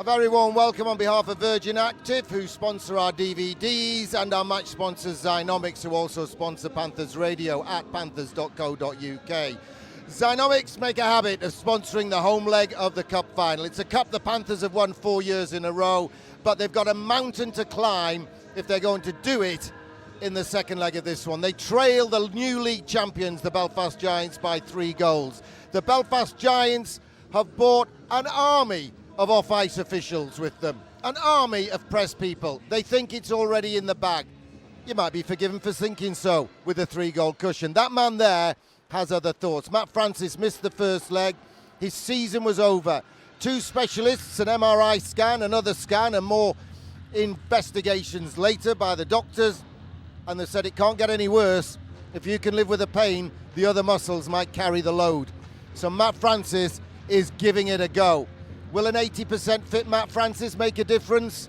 A very warm welcome on behalf of Virgin Active, who sponsor our DVDs, and our match sponsors Zynomics, who also sponsor Panthers Radio at panthers.co.uk. Zynomics make a habit of sponsoring the home leg of the Cup final. It's a cup the Panthers have won 4 years in a row, but they've got a mountain to climb if they're going to do it in the second leg of this one. They trail the new league champions, the Belfast Giants, by 3 goals. The Belfast Giants have brought an army of off-ice officials with them, an army of press people. They think it's already in the bag. You might be forgiven for thinking so with a 3-goal cushion. That man there has other thoughts. Matt Francis missed the first leg. His season was over. 2 specialists, an MRI scan, another scan, and more investigations later by the doctors, and they said it can't get any worse. If you can live with the pain, the other muscles might carry the load. So Matt Francis is giving it a go. Will an 80% fit Matt Francis make a difference?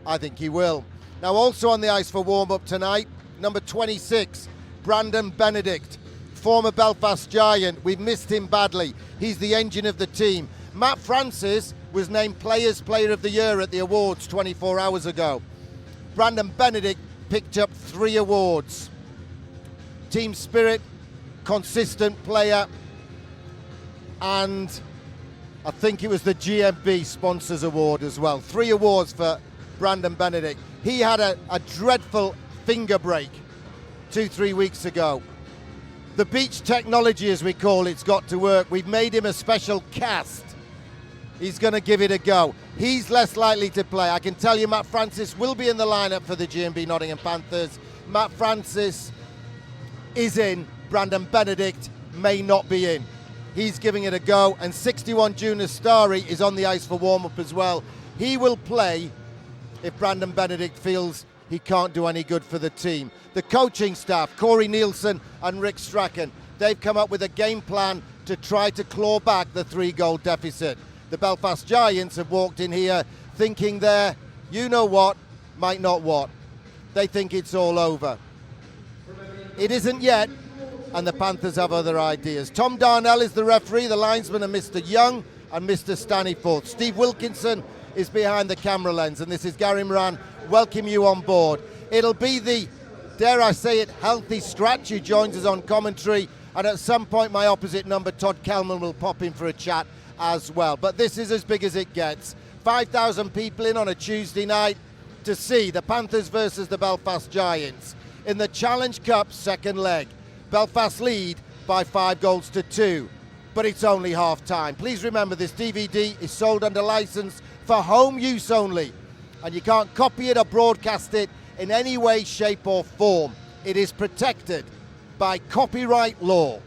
I think he will. Now, also on the ice for warm-up tonight, number 26, Brandon Benedict, former Belfast Giant. We've missed him badly. He's the engine of the team. Matt Francis was named Players' Player of the Year at the awards 24 hours ago. Brandon Benedict picked up 3 awards. Team spirit, consistent player, and I think it was the GMB Sponsors Award as well. 3 awards for Brandon Benedict. He had a dreadful finger break 2-3 weeks ago. The beach technology, as we call it's got to work. We've made him a special cast. He's going to give it a go. He's less likely to play. I can tell you Matt Francis will be in the lineup for the GMB Nottingham Panthers. Matt Francis is in. Brandon Benedict may not be in. He's giving it a go, and 61 Junior Starry is on the ice for warm-up as well. He will play if Brandon Benedict feels he can't do any good for the team. The coaching staff, Corey Nielsen and Rick Strachan, they've come up with a game plan to try to claw back the 3-goal deficit. The Belfast Giants have walked in here thinking they're, you know what, might not what. They think it's all over. It isn't yet, and the Panthers have other ideas. Tom Darnell is the referee. The linesmen are Mr. Young and Mr. Staniforth. Steve Wilkinson is behind the camera lens, and this is Gary Moran. Welcome you on board. It'll be the, dare I say it, healthy scratch who joins us on commentary, and at some point my opposite number, Todd Kelman, will pop in for a chat as well. But this is as big as it gets. 5,000 people in on a Tuesday night to see the Panthers versus the Belfast Giants in the Challenge Cup second leg. Belfast lead by 5-2, but it's only half time. Please remember this DVD is sold under license for home use only, and you can't copy it or broadcast it in any way, shape or form. It is protected by copyright law.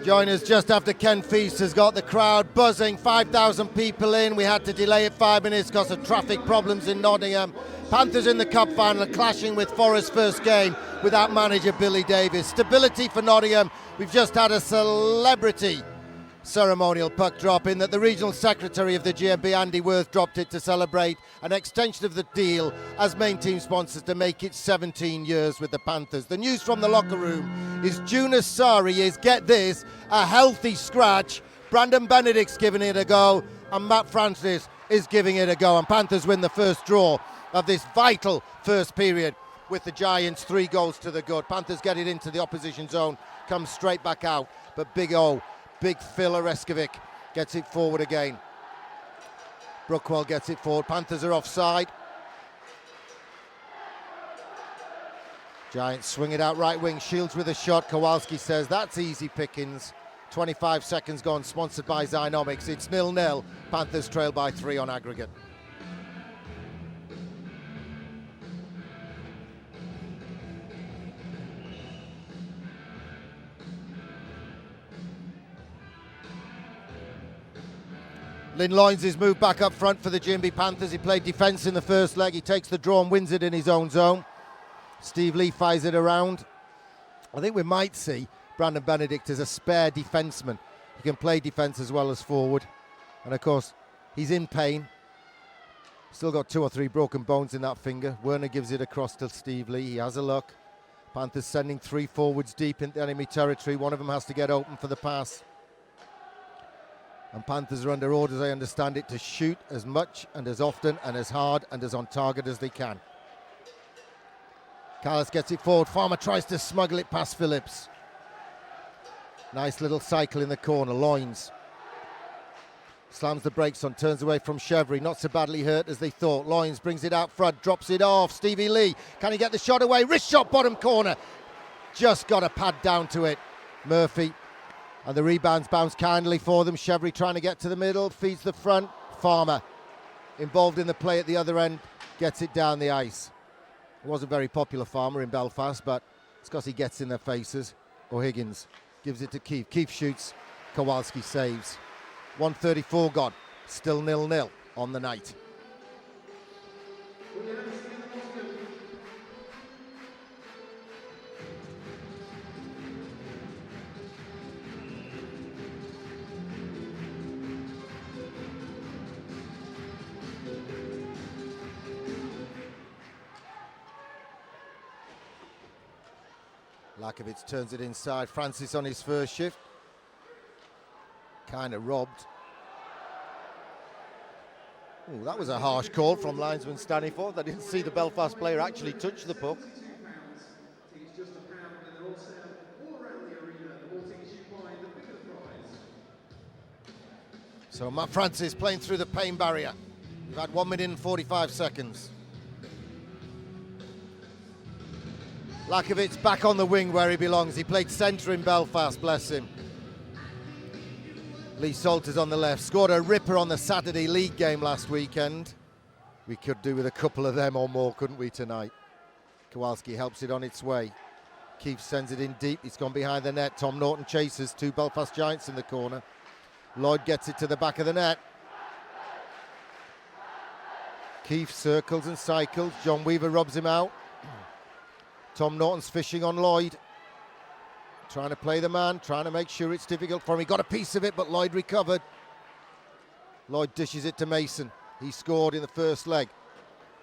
Join us just after Ken Feast has got the crowd buzzing. 5,000 people in. We had to delay it 5 minutes because of traffic problems in Nottingham. Panthers in the Cup final clashing with Forest's first game without manager Billy Davis. Stability for Nottingham. We've just had a celebrity ceremonial puck drop in that the regional secretary of the GMB, Andy Worth, dropped it to celebrate an extension of the deal as main team sponsors to make it 17 years with the Panthers. The news from the locker room is Junior Sari is, get this, a healthy scratch. Brandon Benedict's giving it a go, and Matt Francis is giving it a go, and Panthers win the first draw of this vital first period with the Giants 3 goals to the good. Panthers get it into the opposition zone, comes straight back out, but Big Phil Oreskovic gets it forward again. Brookwell gets it forward. Panthers are offside. Giants swing it out right wing. Shields with a shot. Kowalski says that's easy pickings. 25 seconds gone. Sponsored by Zynomics. It's 0-0. Panthers trail by 3 on aggregate. Lynn Loynes is moved back up front for the GMB Panthers. He played defence in the first leg. He takes the draw and wins it in his own zone. Steve Lee fires it around. I think we might see Brandon Benedict as a spare defenceman. He can play defence as well as forward. And of course, he's in pain. Still got 2 or 3 broken bones in that finger. Werner gives it across to Steve Lee. He has a look. Panthers sending 3 forwards deep into enemy territory. One of them has to get open for the pass. And Panthers are under orders, I understand it, to shoot as much and as often and as hard and as on target as they can. Callis gets it forward. Farmer tries to smuggle it past Phillips. Nice little cycle in the corner. Loins slams the brakes on, turns away from Chevry. Not so badly hurt as they thought. Loins brings it out front, drops it off. Stevie Lee, can he get the shot away? Wrist shot, bottom corner. Just got a pad down to it. Murphy. And the rebounds bounce kindly for them. Chevry trying to get to the middle, feeds the front. Farmer, involved in the play at the other end, gets it down the ice. It was a very popular Farmer in Belfast, but it's because he gets in their faces. O'Higgins gives it to Keefe. Keefe shoots. Kowalski saves. 1:34 gone. Still 0-0 on the night. Lakovic turns it inside. Francis on his first shift. Kind of robbed. Ooh, that was a harsh call from linesman Staniforth. I didn't see the Belfast player actually touch the puck. So Matt Francis playing through the pain barrier. We've had 1 minute and 45 seconds. Lakovic back on the wing where he belongs. He played centre in Belfast, bless him. Lee Salters on the left. Scored a ripper on the Saturday league game last weekend. We could do with a couple of them or more, couldn't we, tonight? Kowalski helps it on its way. Keefe sends it in deep. He's gone behind the net. Tom Norton chases. 2 Belfast Giants in the corner. Lloyd gets it to the back of the net. Keefe circles and cycles. John Weaver rubs him out. Tom Norton's fishing on Lloyd. Trying to play the man, trying to make sure it's difficult for him. He got a piece of it, but Lloyd recovered. Lloyd dishes it to Mason. He scored in the first leg.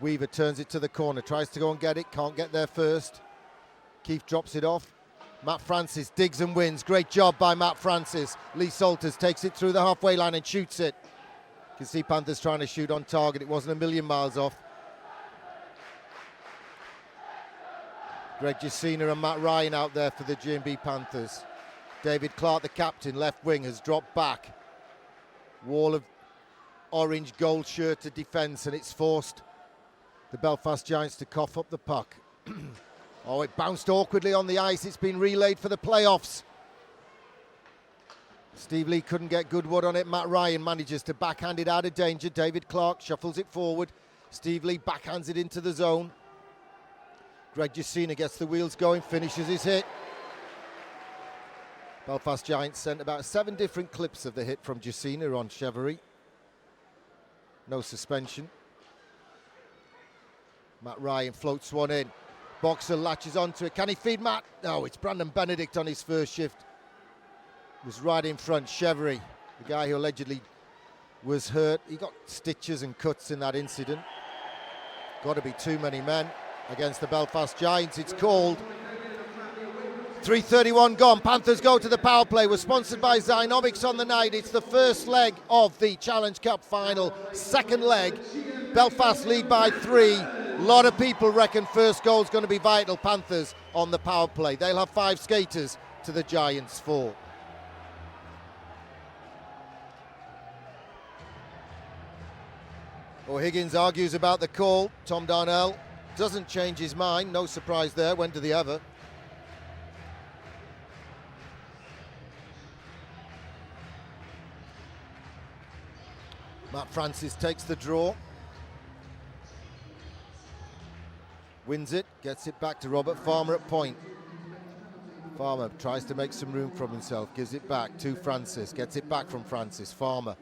Weaver turns it to the corner, tries to go and get it, can't get there first. Keefe drops it off. Matt Francis digs and wins. Great job by Matt Francis. Lee Salters takes it through the halfway line and shoots it. You can see Panthers trying to shoot on target. It wasn't a million miles off. Greg Jacina and Matt Ryan out there for the G&B Panthers. David Clark, the captain, left wing, has dropped back. Wall of orange gold shirt to defence, and it's forced the Belfast Giants to cough up the puck. Oh, it bounced awkwardly on the ice. It's been relayed for the playoffs. Steve Lee couldn't get good wood on it. Matt Ryan manages to backhand it out of danger. David Clark shuffles it forward. Steve Lee backhands it into the zone. Greg Jacina gets the wheels going, finishes his hit. Belfast Giants sent about 7 different clips of the hit from Jacina on Chevry. No suspension. Matt Ryan floats one in. Boxer latches onto it. Can he feed Matt? No, it's Brandon Benedict on his first shift. Was right in front. Chevry, the guy who allegedly was hurt. He got stitches and cuts in that incident. Got to be too many men against the Belfast Giants. It's called. 3:31 gone. Panthers go to the power play. We're sponsored by Zynomics on the night. It's the first leg of the Challenge Cup final. Second leg. Belfast lead by 3. A lot of people reckon first goal is going to be vital. Panthers on the power play. They'll have 5 skaters to the Giants 4. O'Higgins argues about the call. Tom Darnell doesn't change his mind. No surprise there. When do they ever? Matt Francis takes the draw. Wins it. Gets it back to Robert Farmer at point. Farmer tries to make some room for himself. Gives it back to Francis. Gets it back from Francis. Farmer.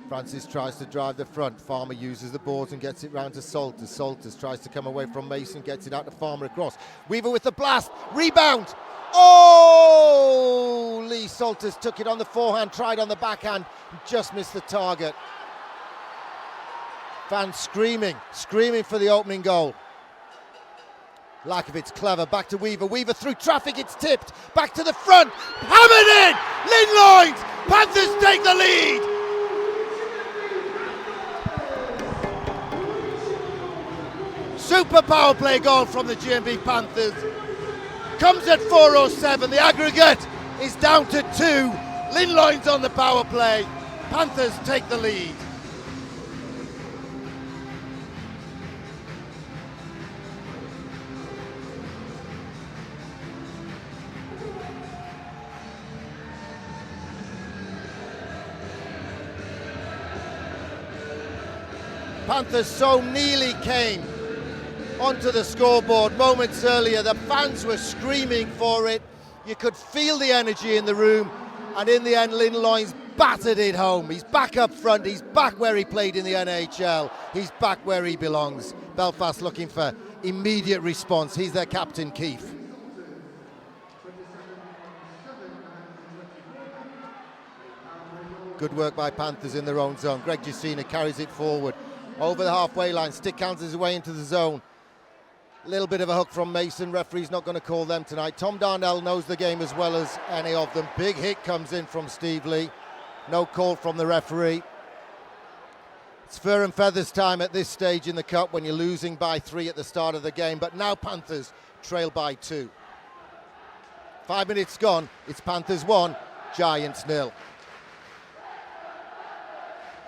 Francis tries to drive the front. Farmer uses the boards and gets it round to Salters. Salters tries to come away from Mason, gets it out to Farmer across. Weaver with the blast. Rebound. Oh! Lee Salters took it on the forehand, tried on the backhand, just missed the target. Fans screaming for the opening goal. Lakovic's clever, back to Weaver. Weaver through traffic, it's tipped. Back to the front, hammered in! Lynn Loynes! Panthers take the lead! Super power play goal from the GMB Panthers. Comes at 4:07, the aggregate is down to 2. Lynn Loynes on the power play. Panthers take the lead. Panthers so nearly came onto the scoreboard moments earlier. The fans were screaming for it. You could feel the energy in the room, and in the end Lynn Loynes battered it home. He's back up front, he's back where he played in the NHL, he's back where he belongs. Belfast looking for immediate response. He's their captain, Keith. Good work by Panthers in their own zone. Greg Jacina carries it forward over the halfway line. Stick counts his way into the zone. A little bit of a hook from Mason. Referee's not going to call them tonight. Tom Darnell knows the game as well as any of them. Big hit comes in from Steve Lee. No call from the referee. It's fur and feathers time at this stage in the cup when you're losing by 3 at the start of the game. But now Panthers trail by 2. 5 minutes gone. It's Panthers 1, Giants 0.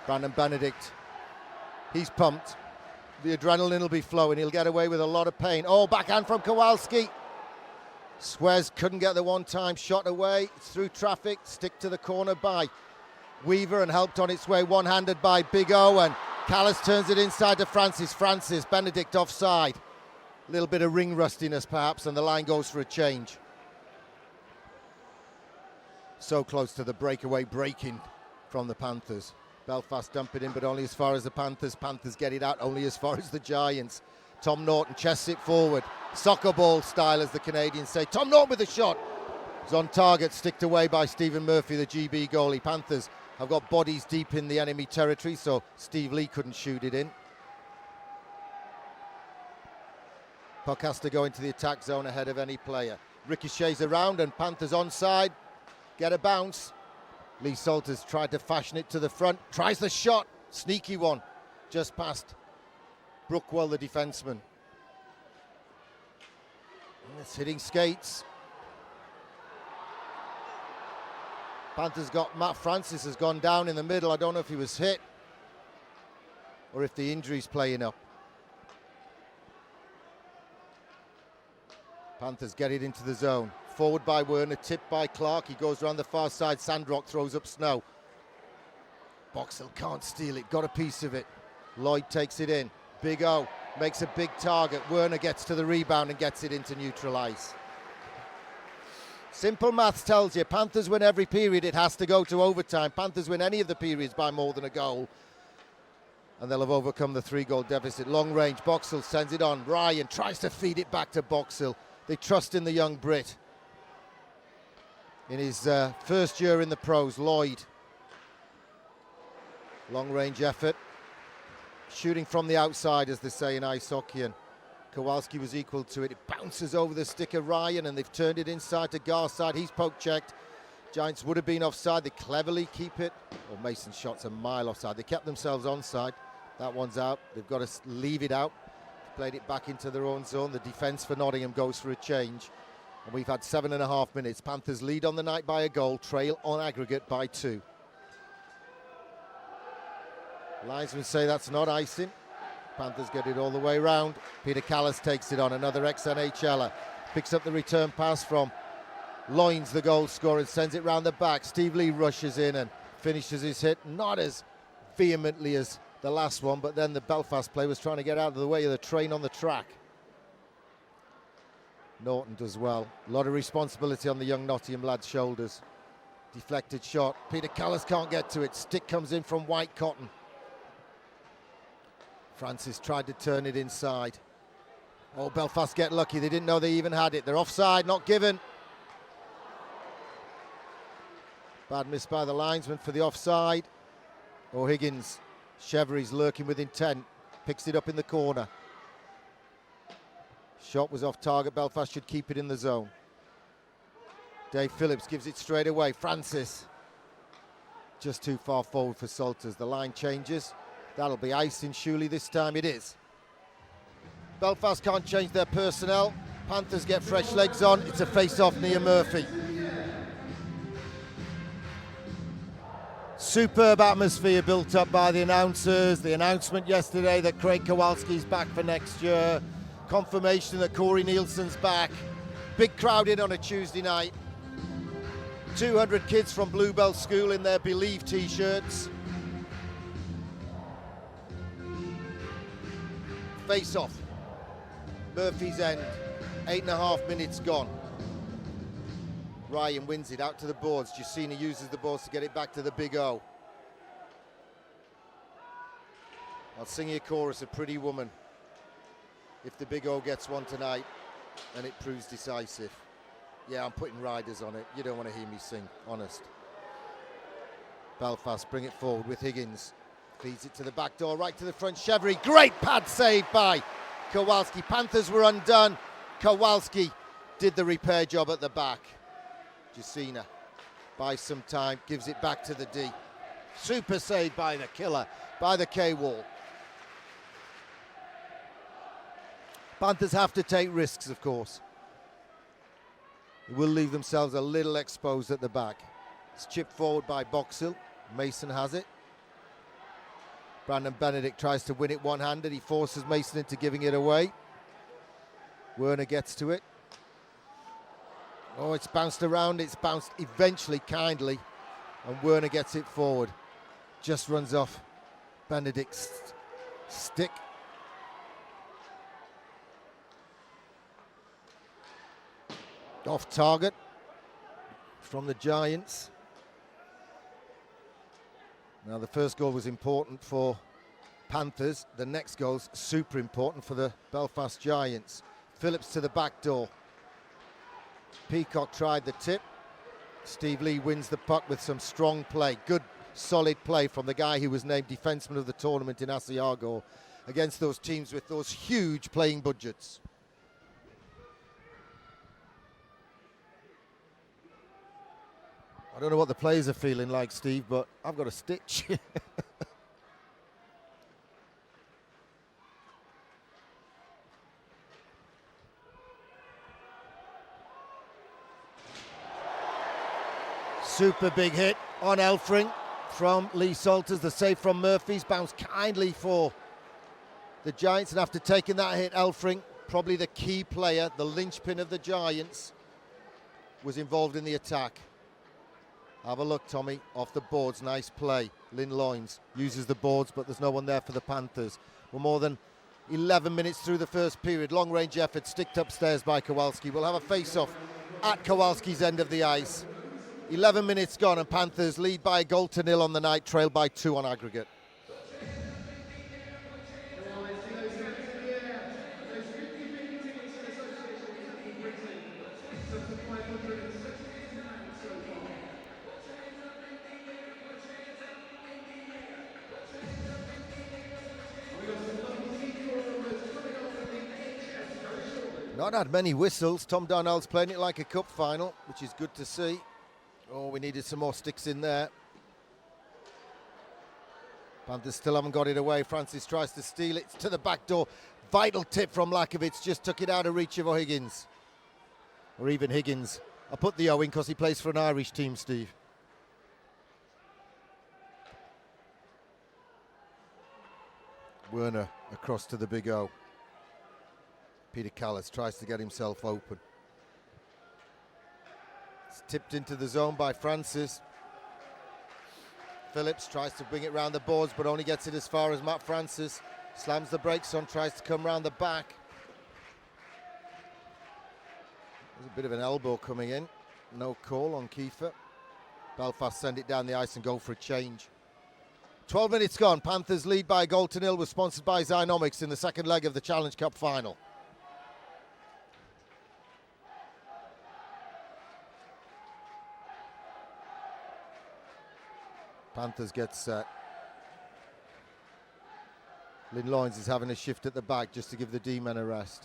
Brandon Benedict. He's pumped. The adrenaline will be flowing. He'll get away with a lot of pain. Oh, backhand from Kowalski. Swez couldn't get the one-time shot away. It's through traffic. Stick to the corner by Weaver and helped on its way one-handed by Big O. And Callis turns it inside to Francis. Benedict offside. A little bit of ring rustiness perhaps, and the line goes for a change. So close to the breakaway breaking from the Panthers. Belfast dump it in, but only as far as the Panthers. Panthers get it out only as far as the Giants. Tom Norton chests it forward. Soccer ball style, as the Canadians say. Tom Norton with a shot. It's on target, sticked away by Stephen Murphy, the GB goalie. Panthers have got bodies deep in the enemy territory, so Steve Lee couldn't shoot it in. Puck has to go into the attack zone ahead of any player. Ricochets around and Panthers onside. Get a bounce. Lee Salters tried to fashion it to the front, tries the shot, sneaky one, just past Brookwell, the defenseman. And it's hitting skates. Panthers got Matt Francis has gone down in the middle. I don't know if he was hit or if the injury's playing up. Panthers get it into the zone. Forward by Werner, tipped by Clark. He goes around the far side. Sandrock throws up Snow. Boxall can't steal it. Got a piece of it. Lloyd takes it in. Big O makes a big target. Werner gets to the rebound and gets it into neutral ice. Simple maths tells you Panthers win every period. It has to go to overtime. Panthers win any of the periods by more than a goal, and they'll have overcome the 3-goal deficit. Long range. Boxall sends it on. Ryan tries to feed it back to Boxall. They trust in the young Brit. In his first year in the pros, Lloyd. Long range effort. Shooting from the outside, as they say in ice hockey, and Kowalski was equal to it. It bounces over the stick of Ryan, and they've turned it inside to Garside. He's poke checked. Giants would have been offside. They cleverly keep it. Well, Mason's shot's a mile offside. They kept themselves onside. That one's out. They've got to leave it out. Played it back into their own zone. The defence for Nottingham goes for a change. And we've had 7.5 minutes. Panthers lead on the night by a goal, trail on aggregate by 2. Linesmen say that's not icing. Panthers get it all the way round. Peter Callis takes it on, another ex-NHLer. Picks up the return pass from Loynes, the goal scorer, and sends it round the back. Steve Lee rushes in and finishes his hit, not as vehemently as the last one, but then the Belfast player was trying to get out of the way of the train on the track. Norton does well. A lot of responsibility on the young Nottingham lad's shoulders. Deflected shot. Peter Callis can't get to it. Stick comes in from White Cotton. Francis tried to turn it inside. Oh, Belfast get lucky. They didn't know they even had it. They're offside, not given. Bad miss by the linesman for the offside. O'Higgins, Chevery's lurking with intent. Picks it up in the corner. Shot was off target. Belfast should keep it in the zone. Dave Phillips gives it straight away. Francis. Just too far forward for Salters. The line changes. That'll be icing surely this time. It is. Belfast can't change their personnel. Panthers get fresh legs on. It's a face-off near Murphy. Superb atmosphere built up by the announcers. The announcement yesterday that Craig Kowalski's back for next year. Confirmation that Corey Nielsen's back. Big crowd in on a Tuesday night. 200 kids from Bluebell School in their Believe t-shirts. Face off. Murphy's End. 8.5 minutes gone. Ryan wins it out to the boards. Justina uses the boards to get it back to the Big O. I'll sing you a chorus, A Pretty Woman, if the Big O gets one tonight and it proves decisive. Yeah, I'm putting riders on it. You don't want to hear me sing, honest. Belfast bring it forward with Higgins. Feeds it to the back door, right to the front. Chevry, great pad save by Kowalski. Panthers were undone. Kowalski did the repair job at the back. Justina buys some time, gives it back to the D. Super save by the killer, by the K-Wall. Panthers have to take risks, of course. They will leave themselves a little exposed at the back. It's chipped forward by Boxhill. Mason has it. Brandon Benedict tries to win it one-handed. He forces Mason into giving it away. Werner gets to it. Oh, it's bounced around. It's bounced eventually kindly. And Werner gets it forward. Just runs off Benedict's stick. Off target from the Giants. Now the first goal was important for Panthers. The next goal's super important for the Belfast Giants. Phillips to the back door. Peacock tried the tip. Steve Lee wins the puck with some strong play. Good, solid play from the guy who was named defenseman of the tournament in Asiago against those teams with those huge playing budgets. I don't know what the players are feeling like, Steve, but I've got a stitch. Super big hit on Elfring from Lee Salters. The save from Murphy's bounced kindly for the Giants, and after taking that hit, Elfring, probably the key player, the linchpin of the Giants, was involved in the attack. Have a look, Tommy, off the boards, nice play. Lynn Loynes uses the boards, but there's no one there for the Panthers. We're more than 11 minutes through the first period. Long-range effort sticked upstairs by Kowalski. We'll have a face-off at Kowalski's end of the ice. 11 minutes gone, and Panthers lead by a goal to nil on the night, trailed by 2 on aggregate. Not had many whistles. Tom Darnell's playing it like a cup final, which is good to see. Oh, we needed some more sticks in there. Panthers still haven't got it away. Francis tries to steal it to the back door. Vital tip from Lakovic, just took it out of reach of O'Higgins. Or even Higgins. I put the O in because he plays for an Irish team, Steve. Werner across to the Big O. Peter Callis tries to get himself open. It's tipped into the zone by Francis. Phillips tries to bring it round the boards, but only gets it as far as Matt Francis. Slams the brakes on, tries to come round the back. There's a bit of an elbow coming in. No call on Kiefer. Belfast send it down the ice and go for a change. 12 minutes gone. Panthers lead by a goal to nil. Was sponsored by Zynomics in the second leg of the Challenge Cup final. Panthers get set. Lynn Loynes is having a shift at the back just to give the D-men a rest.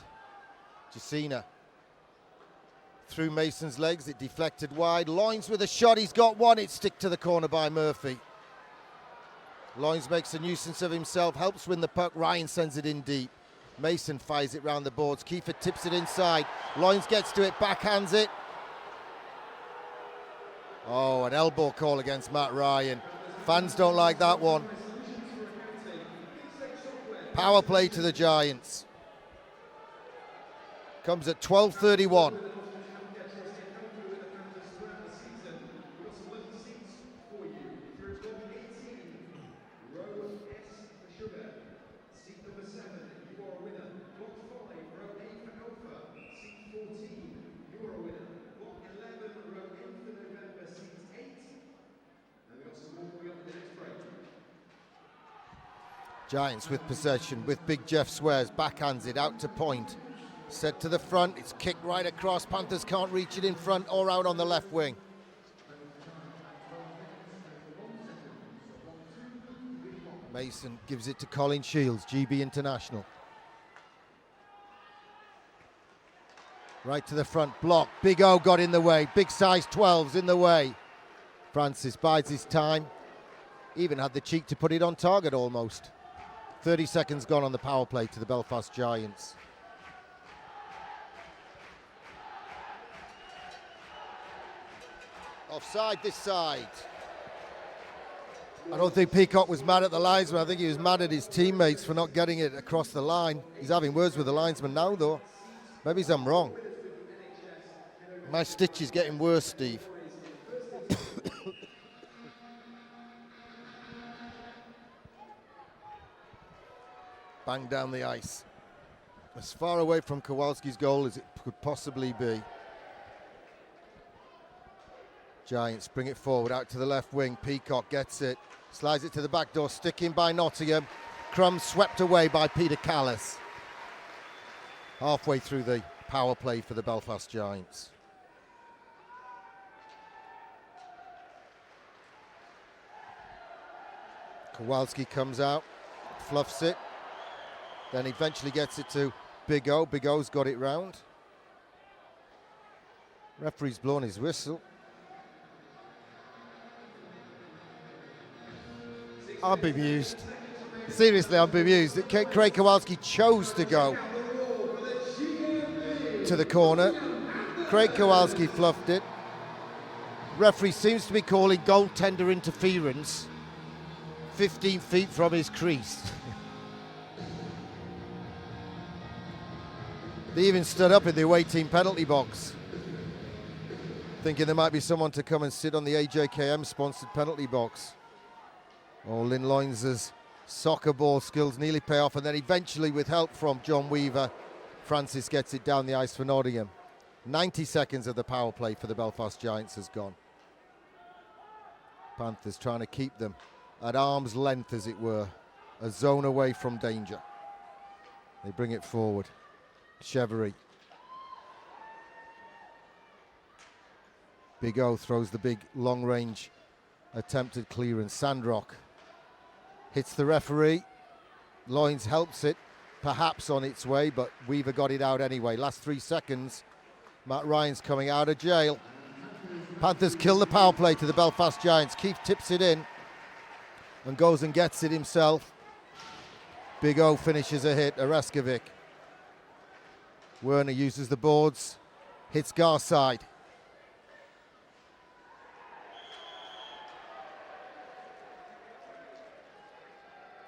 Jacina through Mason's legs, it deflected wide. Loins with a shot, he's got one, it stick to the corner by Murphy. Loins makes a nuisance of himself, helps win the puck, Ryan sends it in deep. Mason fires it round the boards, Kiefer tips it inside. Loins gets to it, backhands it. Oh, an elbow call against Matt Ryan. Fans don't like that one. Power play to the Giants. Comes at 12:31. Giants with possession, with Big Jeff Swears, backhands it out to point. Set to the front, it's kicked right across. Panthers can't reach it in front or out on the left wing. Mason gives it to Colin Shields, GB International. Right to the front, block. Big O got in the way, big size 12's in the way. Francis bides his time, even had the cheek to put it on target almost. 30 seconds gone on the power play to the Belfast Giants. Offside this side. I don't think Peacock was mad at the linesman. I think he was mad at his teammates for not getting it across the line. He's having words with the linesman now, though. Maybe I'm wrong. My stitch is getting worse, Steve. Bang down the ice. As far away from Kowalski's goal as it could possibly be. Giants bring it forward out to the left wing. Peacock gets it, slides it to the back door, stick in by Nottingham. Crumbs swept away by Peter Callis. Halfway through the power play for the Belfast Giants. Kowalski comes out, fluffs it, then eventually gets it to Big O. Big O's got it round. Referee's blown his whistle. I'm bemused. Seriously, I'm bemused. Craig Kowalski chose to go to the corner. Craig Kowalski fluffed it. Referee seems to be calling goaltender interference 15 feet from his crease. They even stood up in the away team penalty box, thinking there might be someone to come and sit on the AJKM sponsored penalty box. Oh, Lynn Loins' soccer ball skills nearly pay off, and then eventually with help from John Weaver, Francis gets it down the ice for Nottingham. 90 seconds of the power play for the Belfast Giants has gone. Panthers trying to keep them at arm's length, as it were, a zone away from danger. They bring it forward. Chevery. Big O throws the big long-range attempted clearance. Sandrock hits the referee. Loins helps it, perhaps on its way, but Weaver got it out anyway. Last 3 seconds. Matt Ryan's coming out of jail. Panthers kill the power play to the Belfast Giants. Keith tips it in and goes and gets it himself. Big O finishes a hit. Areskovic. Werner uses the boards, hits Garside.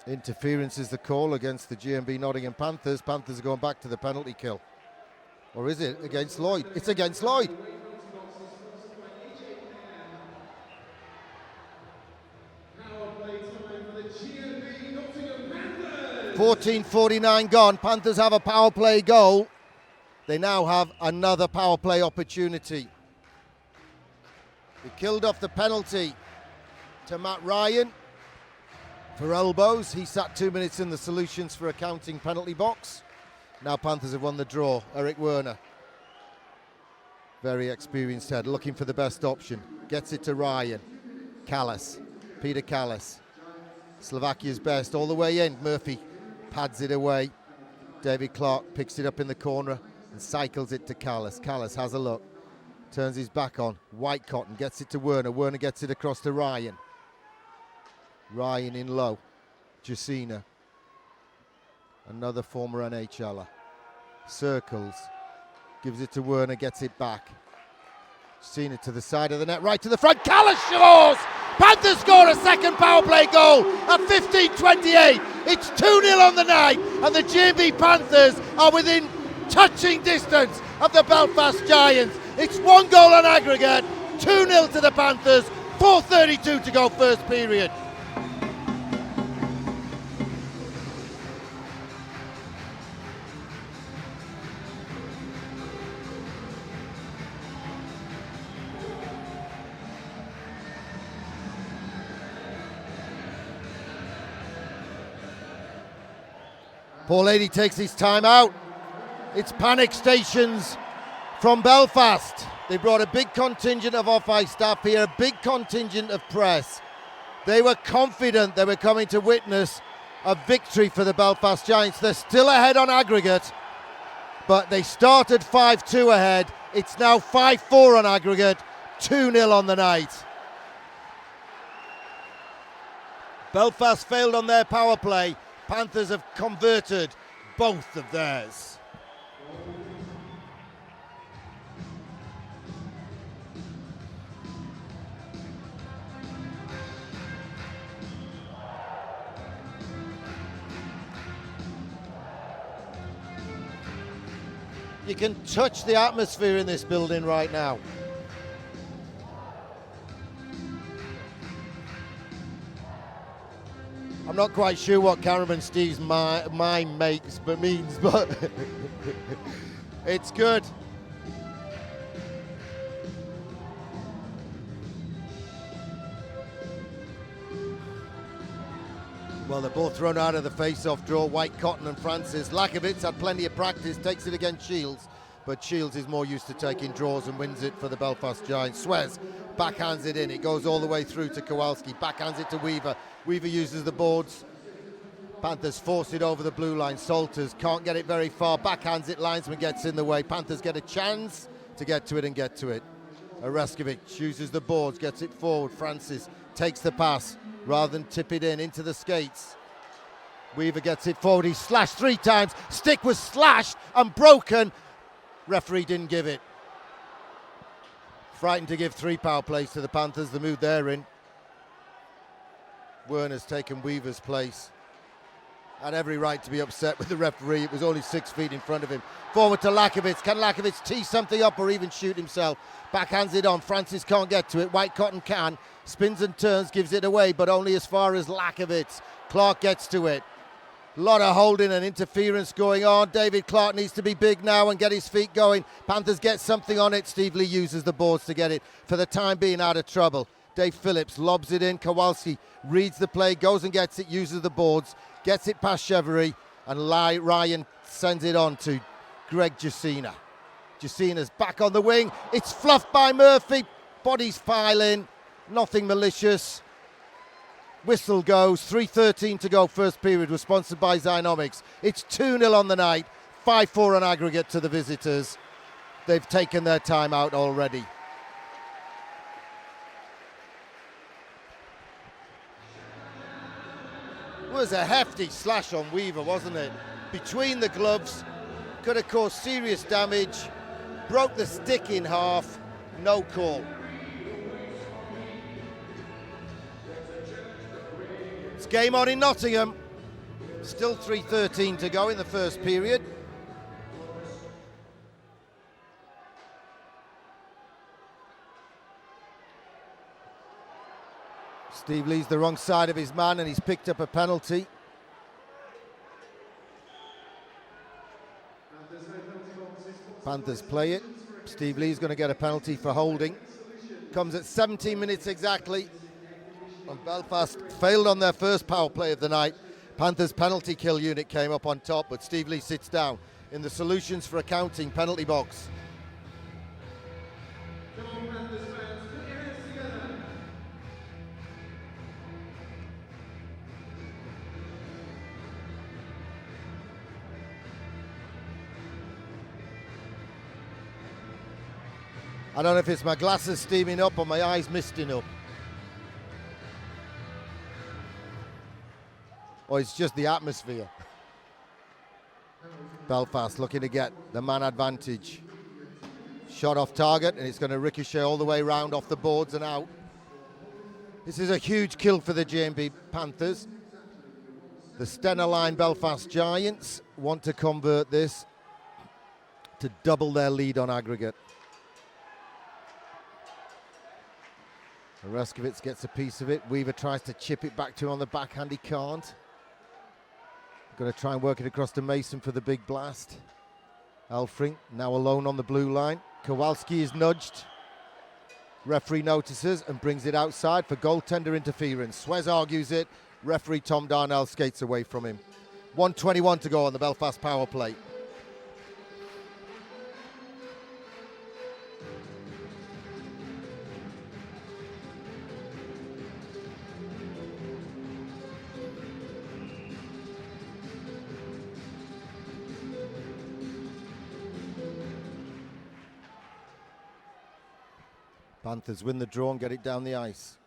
Interference is the call against the GMB Nottingham Panthers. Panthers are going back to the penalty kill. Or is it against Lloyd? It's against Lloyd. 14:49 gone. Panthers have a power play goal. They now have another power play opportunity. They killed off the penalty to Matt Ryan for elbows. He sat 2 minutes in the solutions for a counting penalty box. Now Panthers have won the draw. Eric Werner, very experienced head, looking for the best option. Gets it to Ryan. Callis, Peter Callis. Slovakia's best all the way in. Murphy pads it away. David Clark picks it up in the corner. and cycles it to Callis. Callis has a look, turns his back on. White Cotton gets it to Werner. Werner gets it across to Ryan. Ryan in low. Jacina, another former NHLer. Circles, gives it to Werner, gets it back. Jacina to the side of the net, right to the front. Callis scores! Panthers score a second power play goal at 15:28. It's 2-0 on the night, and the JB Panthers are within touching distance of the Belfast Giants. It's 1 goal on aggregate, 2-0 to the Panthers, 4:32 to go first period. Paul Lady takes his time out. It's panic stations from Belfast. They brought a big contingent of off-ice staff here, a big contingent of press. They were confident they were coming to witness a victory for the Belfast Giants. They're still ahead on aggregate, but they started 5-2 ahead. It's now 5-4 on aggregate, 2-0 on the night. Belfast failed on their power play. Panthers have converted both of theirs. You can touch the atmosphere in this building right now. I'm not quite sure what Cameraman Steve's mime means, but it's good. Well, they're both thrown out of the face-off draw, White Cotton and Francis. Lakovitz had plenty of practice, takes it against Shields, but Shields is more used to taking draws and wins it for the Belfast Giants. Swez backhands it in, it goes all the way through to Kowalski, backhands it to Weaver. Weaver uses the boards. Panthers force it over the blue line. Salters can't get it very far, backhands it, linesman gets in the way. Panthers get a chance to get to it and get to it. Araskovic uses the boards, gets it forward. Francis takes the pass rather than tip it in into the skates. Weaver gets it forward, he's slashed 3 times. Stick was slashed and broken. Referee didn't give it. Frightened to give 3 power plays to the Panthers, the mood they're in. Werner's taken Weaver's place. Had every right to be upset with the referee. It was only 6 feet in front of him. Forward to Lakovitz. Can Lakovitz tee something up or even shoot himself? Backhands it on. Francis can't get to it. White Cotton can. Spins and turns, gives it away, but only as far as Lakovitz. Clark gets to it. A lot of holding and interference going on. David Clark needs to be big now and get his feet going. Panthers get something on it. Steve Lee uses the boards to get it for the time being out of trouble. Dave Phillips lobs it in. Kowalski reads the play, goes and gets it, uses the boards, gets it past Chevery, and Ryan sends it on to Greg Jacina. Jacina's back on the wing. It's fluffed by Murphy. Bodies file in. Nothing malicious. Whistle goes. 3:13 to go. First period was sponsored by Zynomics. It's 2-0 on the night. 5-4 on aggregate to the visitors. They've taken their time out already. It was a hefty slash on Weaver, wasn't it? Between the gloves, could have caused serious damage, broke the stick in half, no call. It's game on in Nottingham. Still 3:13 to go in the first period. Steve Lee's the wrong side of his man and he's picked up a penalty. Panthers play it. Steve Lee's going to get a penalty for holding. Comes at 17 minutes exactly. And Belfast failed on their first power play of the night. Panthers penalty kill unit came up on top, but Steve Lee sits down in the solutions for accounting penalty box. I don't know if it's my glasses steaming up or my eyes misting up. Or it's just the atmosphere. Belfast looking to get the man advantage. Shot off target, and it's going to ricochet all the way round off the boards and out. This is a huge kill for the J&B Panthers. The Stena Line Belfast Giants want to convert this to double their lead on aggregate. Raskovitz gets a piece of it. Weaver tries to chip it back to him on the backhand. He can't. Going to try and work it across to Mason for the big blast. Elfring now alone on the blue line. Kowalski is nudged. Referee notices and brings it outside for goaltender interference. Swez argues it. Referee Tom Darnell skates away from him. 1:21 to go on the Belfast power play. Panthers win the draw and get it down the ice.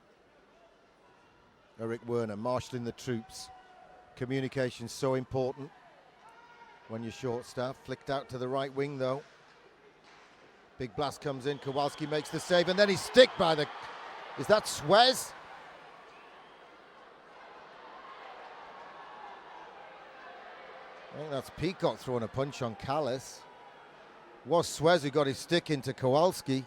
Eric Werner marshalling the troops. Communication's so important when you're short-staffed. Flicked out to the right wing though. Big blast comes in. Kowalski makes the save and then he's sticked by the... Is that Swez? I think that's Peacock throwing a punch on Callis. Was Swez who got his stick into Kowalski.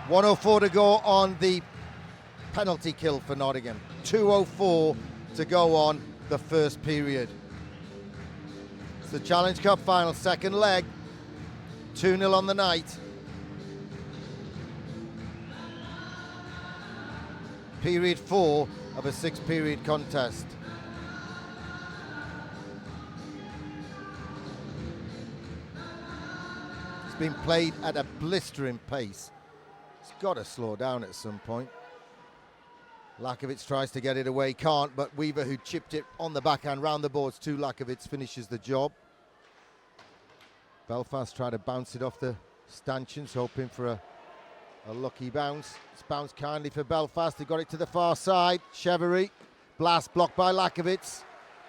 1:04 to go on the penalty kill for Nottingham. 2:04 to go on the first period. It's the Challenge Cup final, second leg. 2-0 on the night. Period 4 of a 6-period contest. It's been played at a blistering pace. It's got to slow down at some point. Lakovitz tries to get it away, can't, but Weaver, who chipped it on the backhand round the boards to Lakovitz, finishes the job. Belfast try to bounce it off the stanchions, hoping for a lucky bounce. It's bounced kindly for Belfast. They got it to the far side. Chevery, blast blocked by Lakovitz.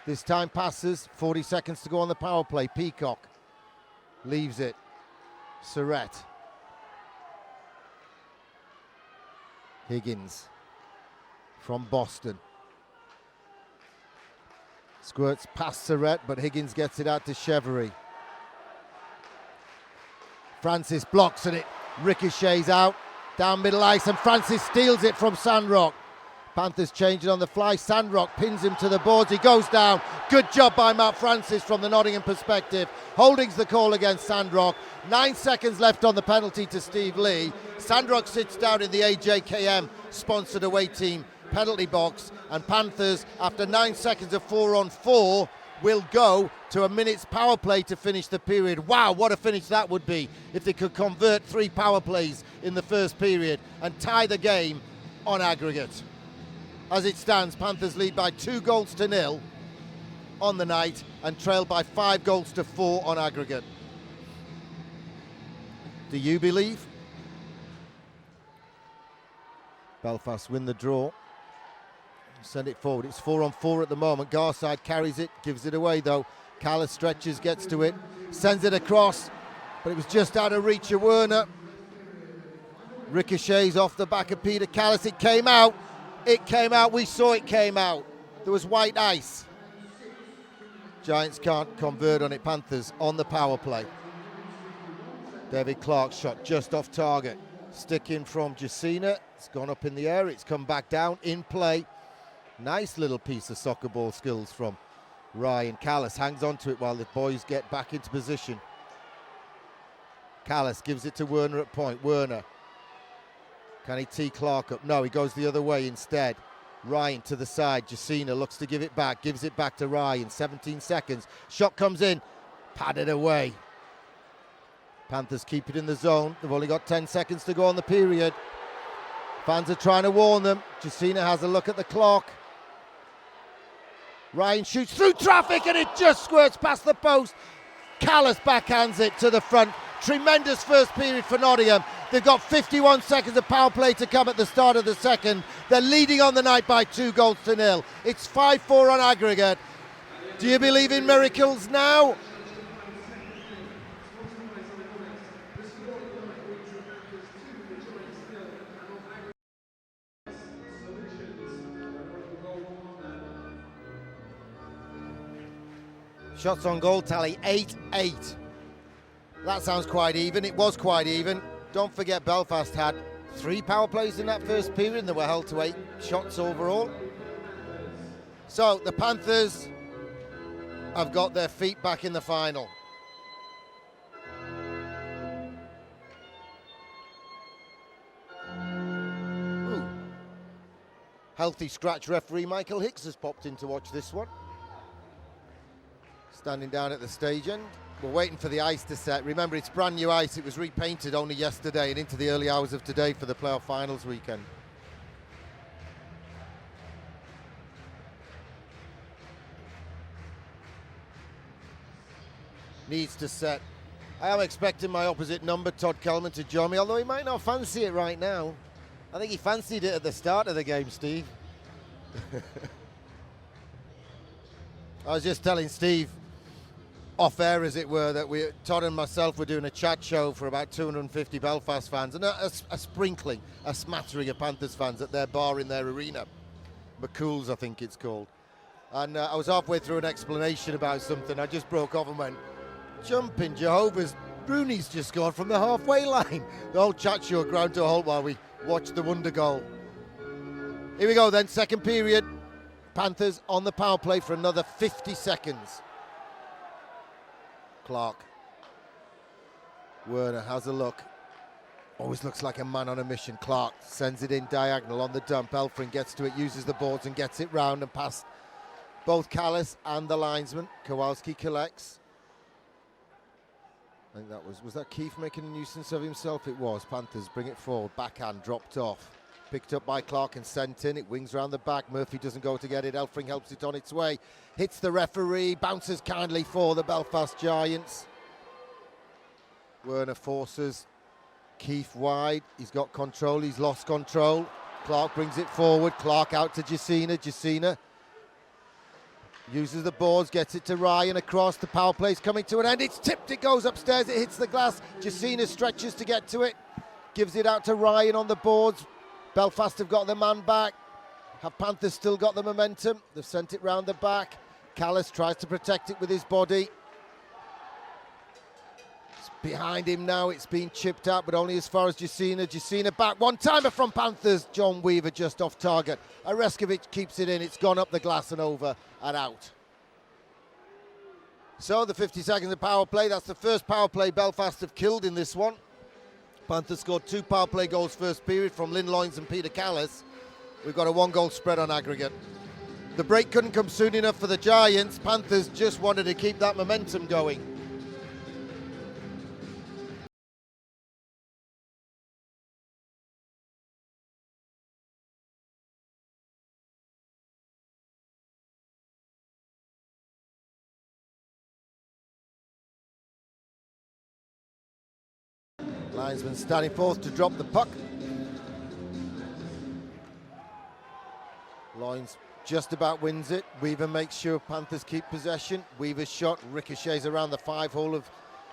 This time passes. 40 seconds to go on the power play. Peacock leaves it. Surrett. Higgins from Boston. Squirts past Surrett, but Higgins gets it out to Chevery. Francis blocks and it ricochets out down middle ice, and Francis steals it from Sandrock. Panthers change it on the fly. Sandrock pins him to the boards. He goes down. Good job by Matt Francis from the Nottingham perspective. Holding's the call against Sandrock. 9 seconds left on the penalty to Steve Lee. Sandrock sits down in the AJKM sponsored away team penalty box, and Panthers, after 9 seconds of 4-on-4, will go to a minute's power play to finish the period. Wow, what a finish that would be if they could convert 3 power plays in the first period and tie the game on aggregate. As it stands, Panthers lead by 2-0 on the night and trail by 5-4 on aggregate. Do you believe? Belfast win the draw. Send it forward. It's 4-on-4 at the moment. Garside carries it, gives it away though. Callis stretches, gets to it, sends it across, but it was just out of reach of Werner. Ricochets off the back of Peter Callis. It came out. It came out. We saw it came out. There was white ice. Giants can't convert on it. Panthers on the power play. David Clark's shot just off target. Stick in from Jacina. It's gone up in the air. It's come back down in play. Nice little piece of soccer ball skills from Ryan. Callis hangs on to it while the boys get back into position. Callis gives it to Werner at point. Werner. Can he tee Clark up? No, he goes the other way instead. Ryan to the side. Jacina looks to give it back. Gives it back to Ryan. 17 seconds. Shot comes in. Padded away. Panthers keep it in the zone. They've only got 10 seconds to go on the period. Fans are trying to warn them. Jacina has a look at the clock. Ryan shoots through traffic and it just squirts past the post. Callis backhands it to the front. Tremendous first period for Nottingham. They've got 51 seconds of power play to come at the start of the second. They're leading on the night by 2-0. It's 5-4 on aggregate. Do you believe in miracles now? Shots on goal tally 8-8. That sounds quite even. It was quite even. Don't forget Belfast had 3 power plays in that first period and they were held to 8 shots overall. So the Panthers have got their feet back in the final. Ooh. Healthy scratch referee Michael Hicks has popped in to watch this one. Standing down at the stage end. We're waiting for the ice to set. Remember, it's brand new ice. It was repainted only yesterday and into the early hours of today for the playoff finals weekend. Needs to set. I am expecting my opposite number, Todd Kelman, to join me, although he might not fancy it right now. I think he fancied it at the start of the game, Steve. I was just telling Steve, off air as it were, that Todd and myself were doing a chat show for about 250 Belfast fans and a sprinkling, a smattering of Panthers fans at their bar in their arena. McCool's, I think it's called. And I was halfway through an explanation about something. I just broke off and went, jumping Jehovah's, Bruni's just scored from the halfway line. The whole chat show ground to a halt while we watched the wonder goal. Here we go then, second period. Panthers on the power play for another 50 seconds. Clark. Werner has a look. Always looks like a man on a mission. Clark sends it in diagonal on the dump. Elfring gets to it, uses the boards and gets it round and past both Callis and the linesman. Kowalski collects. I think that was that Keefe making a nuisance of himself? It was. Panthers bring it forward. Backhand dropped off. Picked up by Clark and sent in. It wings round the back. Murphy doesn't go to get it. Elfring helps it on its way. Hits the referee. Bounces kindly for the Belfast Giants. Werner forces Keefe wide. He's got control. He's lost control. Clark brings it forward. Clark out to Jacina. Jacina uses the boards. Gets it to Ryan across. The power play's coming to an end. It's tipped. It goes upstairs. It hits the glass. Jacina stretches to get to it. Gives it out to Ryan on the boards. Belfast have got the man back. Have Panthers still got the momentum? They've sent it round the back. Callis tries to protect it with his body. It's behind him now. It's been chipped out, but only as far as Jacina. Jacina back. One-timer from Panthers. John Weaver just off target. Areskovic keeps it in. It's gone up the glass and over and out. So the 50 seconds of power play. That's the first power play Belfast have killed in this one. Panthers scored 2 power play goals first period from Lynn Loynes and Peter Callis. We've got a 1-goal spread on aggregate. The break couldn't come soon enough for the Giants. Panthers just wanted to keep that momentum going. Linesman standing forth to drop the puck. Loynes just about wins it. Weaver makes sure Panthers keep possession. Weaver's shot ricochets around the 5-hole of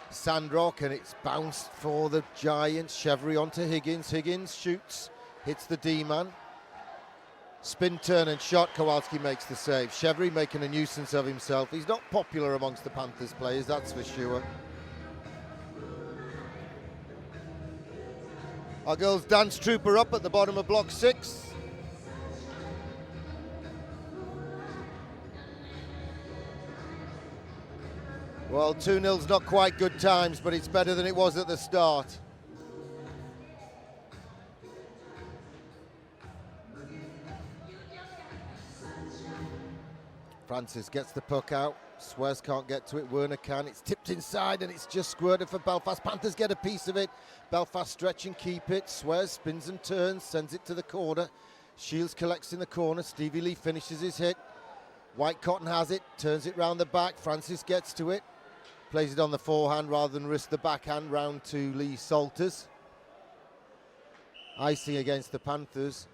Sandrock and it's bounced for the Giants. Chevry onto Higgins. Higgins shoots, hits the D-man. Spin, turn and shot. Kowalski makes the save. Chevry making a nuisance of himself. He's not popular amongst the Panthers players, that's for sure. Our girls dance trooper up at the bottom of block 6. Well, 2-0's not quite good times, but it's better than it was at the start. Francis gets the puck out. Swers can't get to it. Werner can. It's tipped inside and it's just squirted for Belfast. Panthers get a piece of it. Belfast stretch and keep it. Swers spins and turns, sends it to the corner. Shields collects in the corner. Stevie Lee finishes his hit. White Cotton has it, turns it round the back. Francis gets to it, plays it on the forehand rather than risk the backhand round to Lee Salters. Icing against the Panthers.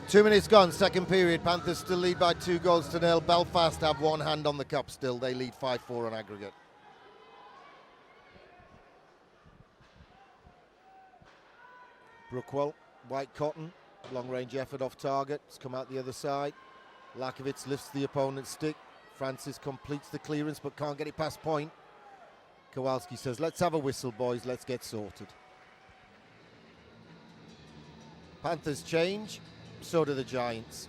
Two minutes gone, second period. Panthers still lead by 2-0. Belfast have one hand on the cup still. They lead 5-4 on aggregate. Brookwell, White Cotton, long range effort off target. It's come out the other side. Lakovitz lifts the opponent's stick. Francis completes the clearance but can't get it past point. Kowalski says, let's have a whistle, boys. Let's get sorted. Panthers change. So do the Giants.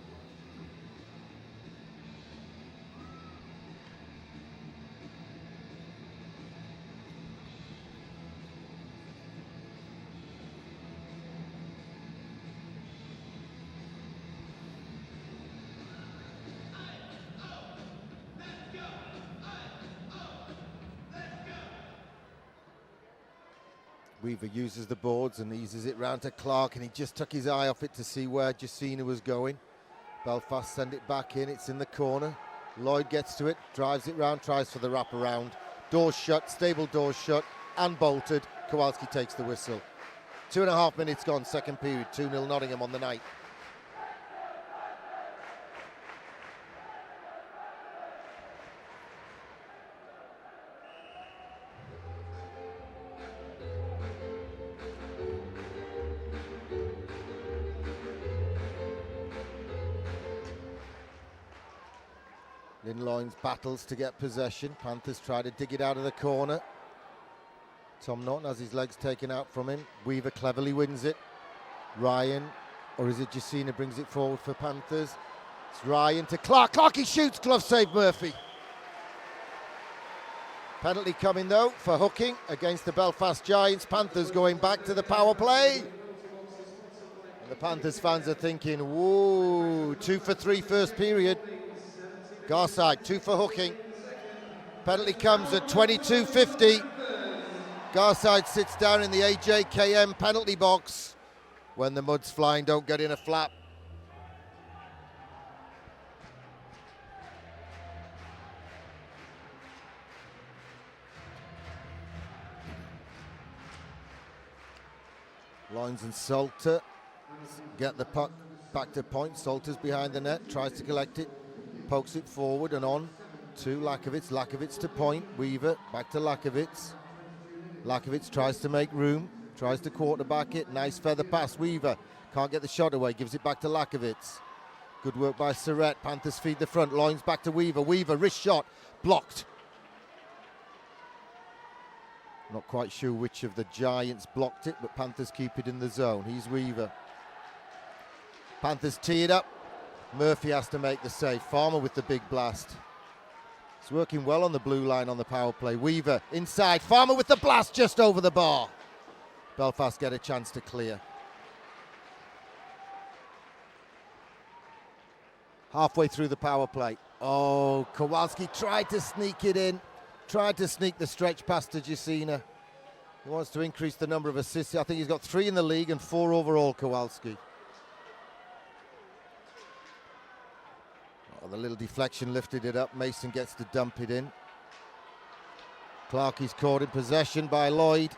Weaver uses the boards and eases it round to Clark, and he just took his eye off it to see where Jacina was going. Belfast send it back in, it's in the corner. Lloyd gets to it, drives it round, tries for the wraparound. Doors shut, stable doors shut and bolted. Kowalski takes the whistle. 2.5 minutes gone, second period, 2-0 Nottingham on the night. Linloynes battles to get possession. Panthers try to dig it out of the corner. Tom Norton has his legs taken out from him. Weaver cleverly wins it. Ryan, or is it Jacina, brings it forward for Panthers. It's Ryan to Clark. Clark, he shoots. Glove save Murphy. Penalty coming though for hooking against the Belfast Giants. Panthers going back to the power play. And the Panthers fans are thinking, whoa, 2 for 3 first period. Garside, 2 for hooking. Penalty comes at 22:50. Garside sits down in the AJKM penalty box. When the mud's flying, don't get in a flap. Loynes and Salter get the puck back to point. Salter's behind the net, tries to collect it. Pokes it forward and on to Lakovitz. Lakovitz to point. Weaver back to Lakovitz. Lakovitz tries to make room, tries to quarterback it. Nice feather pass. Weaver can't get the shot away, gives it back to Lakovitz. Good work by Surrett. Panthers feed the front. Loynes back to Weaver. Weaver, wrist shot, blocked. Not quite sure which of the Giants blocked it, but Panthers keep it in the zone. He's Weaver. Panthers tee it up. Murphy has to make the save. Farmer with the big blast. It's working well on the blue line on the power play. Weaver inside. Farmer with the blast just over the bar. Belfast get a chance to clear. Halfway through the power play. Oh, Kowalski tried to sneak it in. Tried to sneak the stretch pass to Jacina. He wants to increase the number of assists. I think he's got 3 in the league and 4 overall, Kowalski. Oh, the little deflection lifted it up. Mason gets to dump it in. Clark is caught in possession by Lloyd.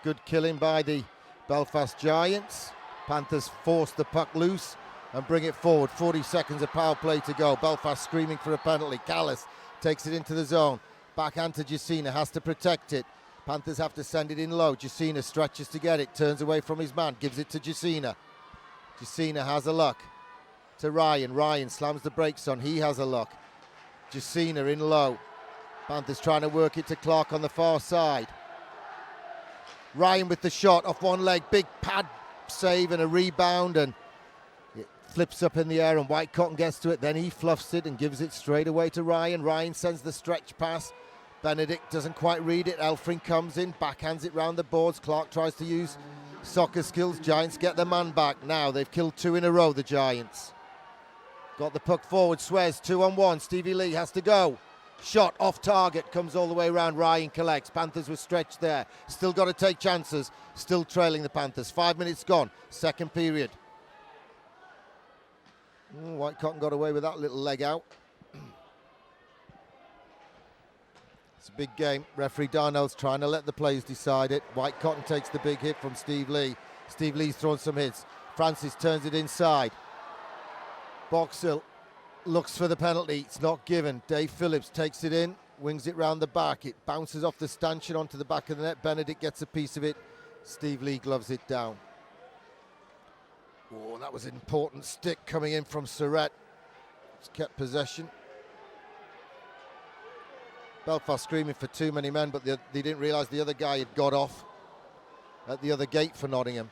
Good killing by the Belfast Giants. Panthers force the puck loose and bring it forward. 40 seconds of power play to go. Belfast screaming for a penalty. Callis takes it into the zone. Backhand to Jacina, has to protect it. Panthers have to send it in low. Jacina stretches to get it, turns away from his man, gives it to Jacina. Jacina has a luck. To Ryan. Ryan slams the brakes on. He has a look. Jacina in low. Panthers trying to work it to Clark on the far side. Ryan with the shot off one leg. Big pad save and a rebound, and it flips up in the air and White Cotton gets to it. Then he fluffs it and gives it straight away to Ryan. Ryan sends the stretch pass. Benedict doesn't quite read it. Elfring comes in, backhands it round the boards. Clark tries to use soccer skills. Giants get the man back. Now they've killed 2 in a row, the Giants. Got the puck forward, Suez, 2-on-1. Stevie Lee has to go. Shot off target, comes all the way around. Ryan collects. Panthers were stretched there. Still got to take chances. Still trailing the Panthers. 5 minutes gone. Second period. White Cotton got away with that little leg out. It's a big game. Referee Darnell's trying to let the players decide it. White Cotton takes the big hit from Steve Lee. Steve Lee's thrown some hits. Francis turns it inside. Boxill looks for the penalty. It's not given. Dave Phillips takes it in, wings it round the back. It bounces off the stanchion onto the back of the net. Benedict gets a piece of it. Steve Lee gloves it down. Oh, that was an important stick coming in from Surrett. It's kept possession. Belfast screaming for too many men, but they didn't realise the other guy had got off at the other gate for Nottingham.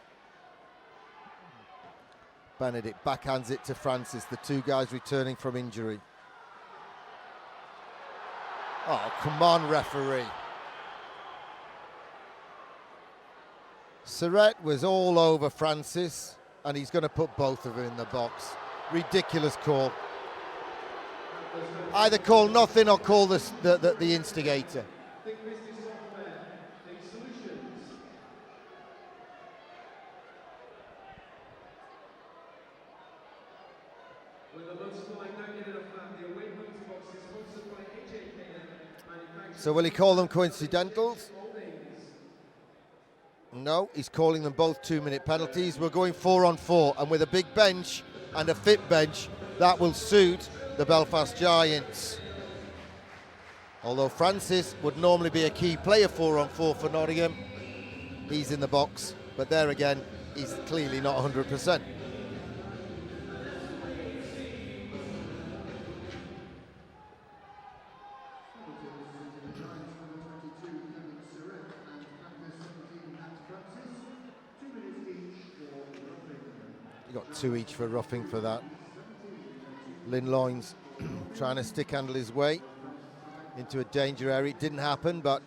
Benedict backhands it to Francis, the two guys returning from injury. Oh, come on, referee. Surrett was all over Francis, and he's going to put both of them in the box. Ridiculous call. Either call nothing or call the instigator. So will he call them coincidentals? No, he's calling them both 2-minute penalties. We're going 4-on-4, and with a big bench and a fit bench, that will suit the Belfast Giants. Although Francis would normally be a key player 4-on-4 for Nottingham, he's in the box, but there again, he's clearly not 100%. You got 2 each for roughing for that. Lynn Loynes trying to stick handle his way into a danger area. It didn't happen, but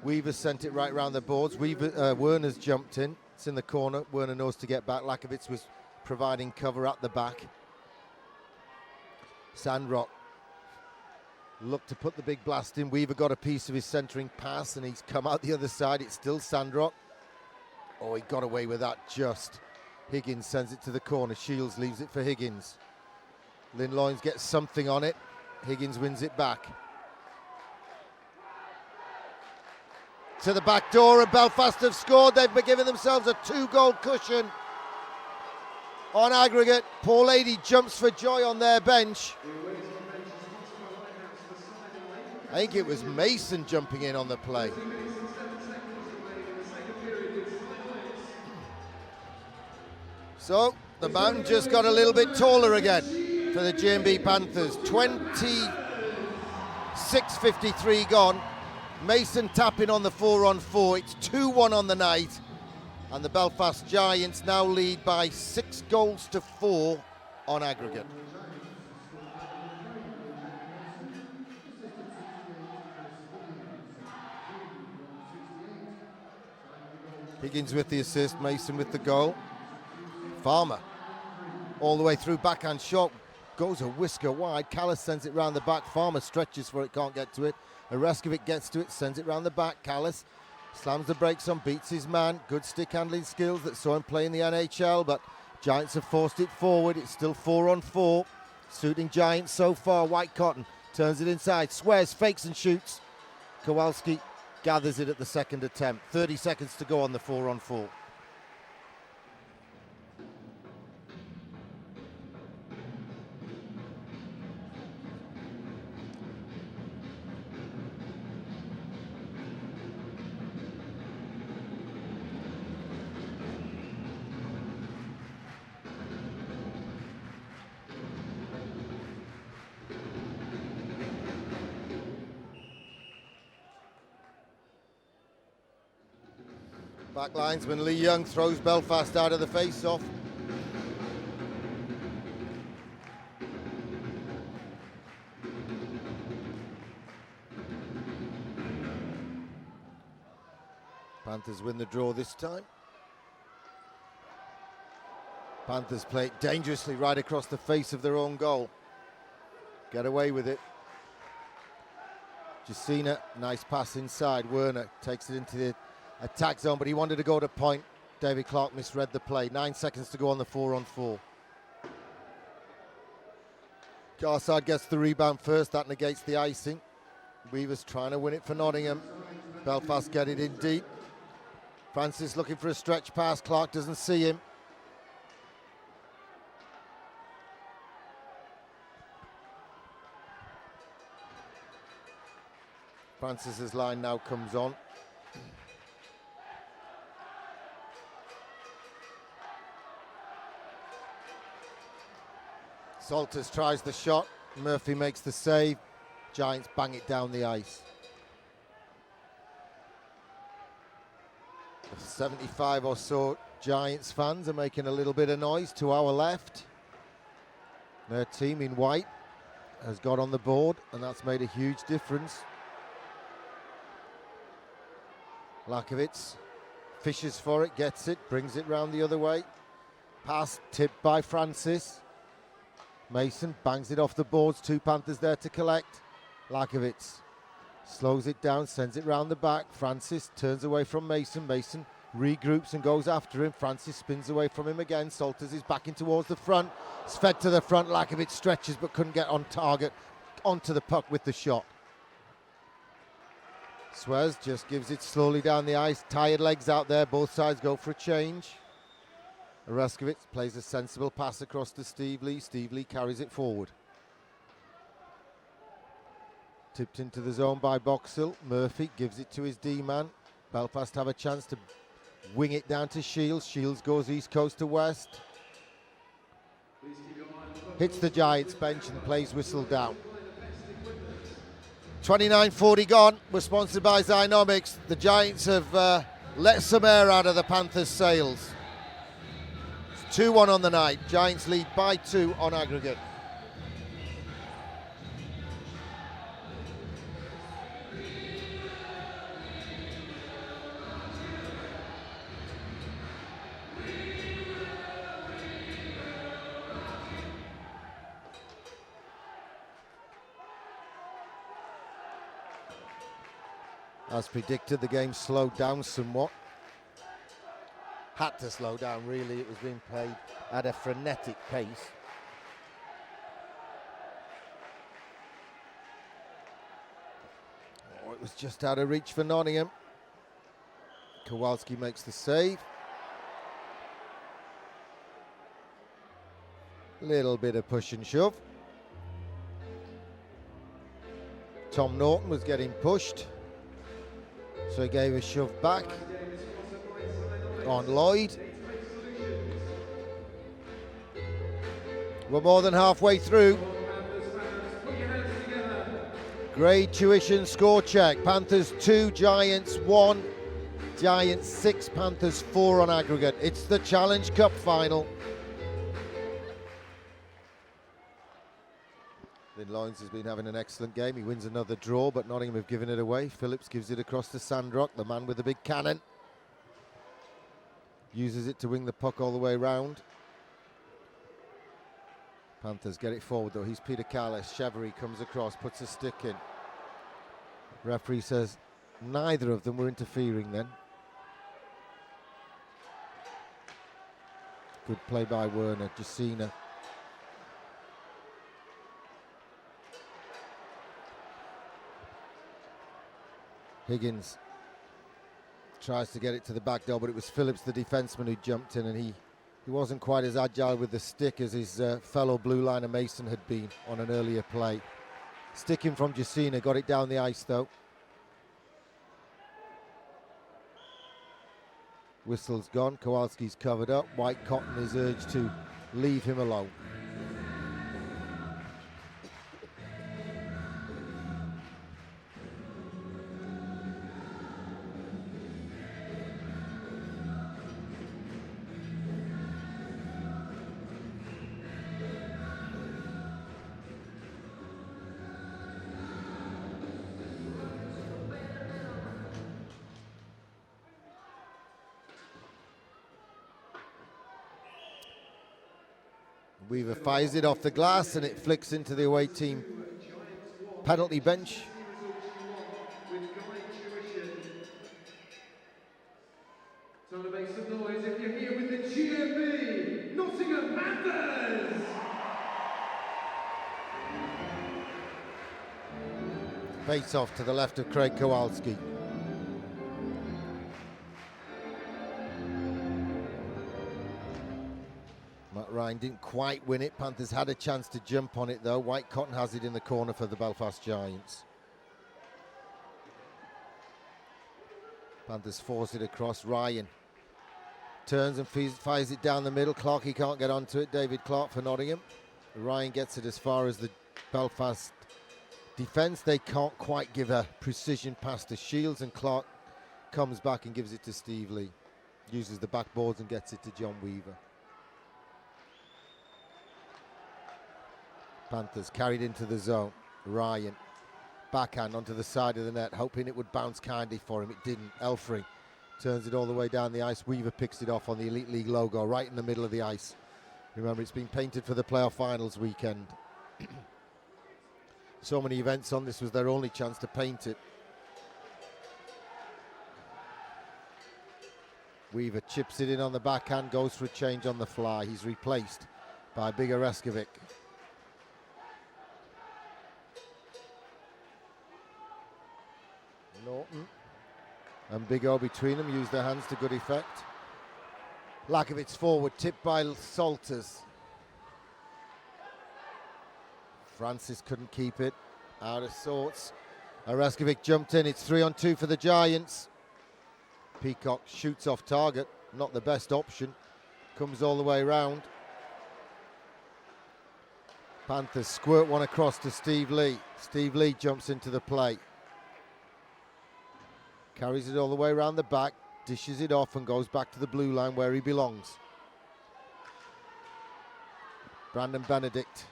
Weaver sent it right round the boards. Werner's jumped in. It's in the corner. Werner knows to get back. Lakovitz was providing cover at the back. Sandrock looked to put the big blast in. Weaver got a piece of his centering pass, and he's come out the other side. It's still Sandrock. Oh, he got away with that just. Higgins sends it to the corner. Shields leaves it for Higgins. Lynn Loynes gets something on it. Higgins wins it back. To the back door, and Belfast have scored. They've been giving themselves a 2-goal cushion on aggregate. Poor lady jumps for joy on their bench. I think it was Mason jumping in on the play. So the mountain just got a little bit taller again for the G&B Panthers. 26:53 gone. Mason tapping on the 4-on-4. It's 2-1 on the night. And the Belfast Giants now lead by 6-4 on aggregate. Higgins with the assist, Mason with the goal. Farmer all the way through, backhand shot, goes a whisker wide. Callis sends it round the back. Farmer stretches for it, can't get to it. Araskovic gets to it, sends it round the back. Callis slams the brakes on, beats his man. Good stick handling skills that saw him play in the NHL, but Giants have forced it forward. It's still 4-on-4, suiting Giants so far. White Cotton turns it inside, swears, fakes and shoots. Kowalski gathers it at the second attempt. 30 seconds to go on the 4-on-4. Back linesman Lee Young throws Belfast out of the face-off. Panthers win the draw this time. Panthers play it dangerously right across the face of their own goal. Get away with it. Jacina, nice pass inside. Werner takes it into the attack zone, but he wanted to go to point. David Clark misread the play. 9 seconds to go on the 4-on-4. Garside gets the rebound first. That negates the icing. Weaver's trying to win it for Nottingham. Belfast get it in deep. Francis looking for a stretch pass. Clark doesn't see him. Francis's line now comes on. Salters tries the shot. Murphy makes the save. Giants bang it down the ice. 75 or so Giants fans are making a little bit of noise to our left. Their team in white has got on the board, and that's made a huge difference. Lakovitz fishes for it, gets it, brings it round the other way. Pass tipped by Francis. Mason bangs it off the boards. 2 Panthers there to collect. Lakovitz slows it down, sends it round the back. Francis turns away from Mason. Mason regroups and goes after him. Francis spins away from him again. Salters is backing towards the front. It's fed to the front. Lakovitz stretches but couldn't get on target. Onto the puck with the shot. Suez just gives it slowly down the ice. Tired legs out there. Both sides go for a change. Raskovitz plays a sensible pass across to Steve Lee. Steve Lee carries it forward. Tipped into the zone by Boxall. Murphy gives it to his D-man. Belfast have a chance to wing it down to Shields. Shields goes east coast to west. Hits the Giants bench and plays whistle down. 29:40 gone. We're sponsored by Zynomics. The Giants have let some air out of the Panthers' sails. It's 2-1 on the night. Giants lead by 2 on aggregate. As predicted, the game slowed down somewhat. Had to slow down, really. It was being played at a frenetic pace. Oh, it was just out of reach for Nottingham. Kowalski makes the save. Little bit of push and shove. Tom Norton was getting pushed, so he gave a shove back on Lloyd. We're more than halfway through. Grade tuition score check. Panthers 2, Giants 1. Giants 6, Panthers 4 on aggregate. It's the Challenge Cup final. Lynn Loynes has been having an excellent game. He wins another draw, but Nottingham have given it away. Phillips gives it across to Sandrock, the man with the big cannon. Uses it to wing the puck all the way round. Panthers get it forward though. He's Peter Callis. Chevery comes across, puts a stick in. Referee says neither of them were interfering then. Good play by Werner. Jacina. Higgins tries to get it to the back door, but it was Phillips, the defenseman, who jumped in, and he wasn't quite as agile with the stick as his fellow blue liner Mason had been on an earlier play. Sticking from Jacina, got it down the ice though. Whistle's gone, Kowalski's covered up. White Cotton is urged to leave him alone. Weaver fires it off the glass and it flicks into the away team penalty bench. Time to make some noise if you're here with the GMB Nottingham Panthers! Face off to the left of Craig Kowalski. Matt Ryan didn't quite win it. Panthers had a chance to jump on it though. White Cotton has it in the corner for the Belfast Giants. Panthers force it across. Ryan turns and fires it down the middle. Clark, he can't get onto it. David Clark for Nottingham. Ryan gets it as far as the Belfast defence. They can't quite give a precision pass to Shields, and Clark comes back and gives it to Steve Lee. Uses the backboards and gets it to John Weaver. Panthers carried into the zone. Ryan, backhand onto the side of the net, hoping it would bounce kindly for him. It didn't. Elfring turns it all the way down the ice. Weaver picks it off on the Elite League logo, right in the middle of the ice. Remember, it's been painted for the playoff finals weekend. So many events on, this was their only chance to paint it. Weaver chips it in on the backhand, goes for a change on the fly. He's replaced by Big Oreskovic. Norton and Big O between them use their hands to good effect. Lakovic's forward, tipped by Salters. Francis couldn't keep it, out of sorts. Oreskovic jumped in, it's 3-on-2 for the Giants. Peacock shoots off target, not the best option. Comes all the way round. Panthers squirt one across to Steve Lee. Steve Lee jumps into the play. Carries it all the way around the back, dishes it off and goes back to the blue line where he belongs. Brandon Benedict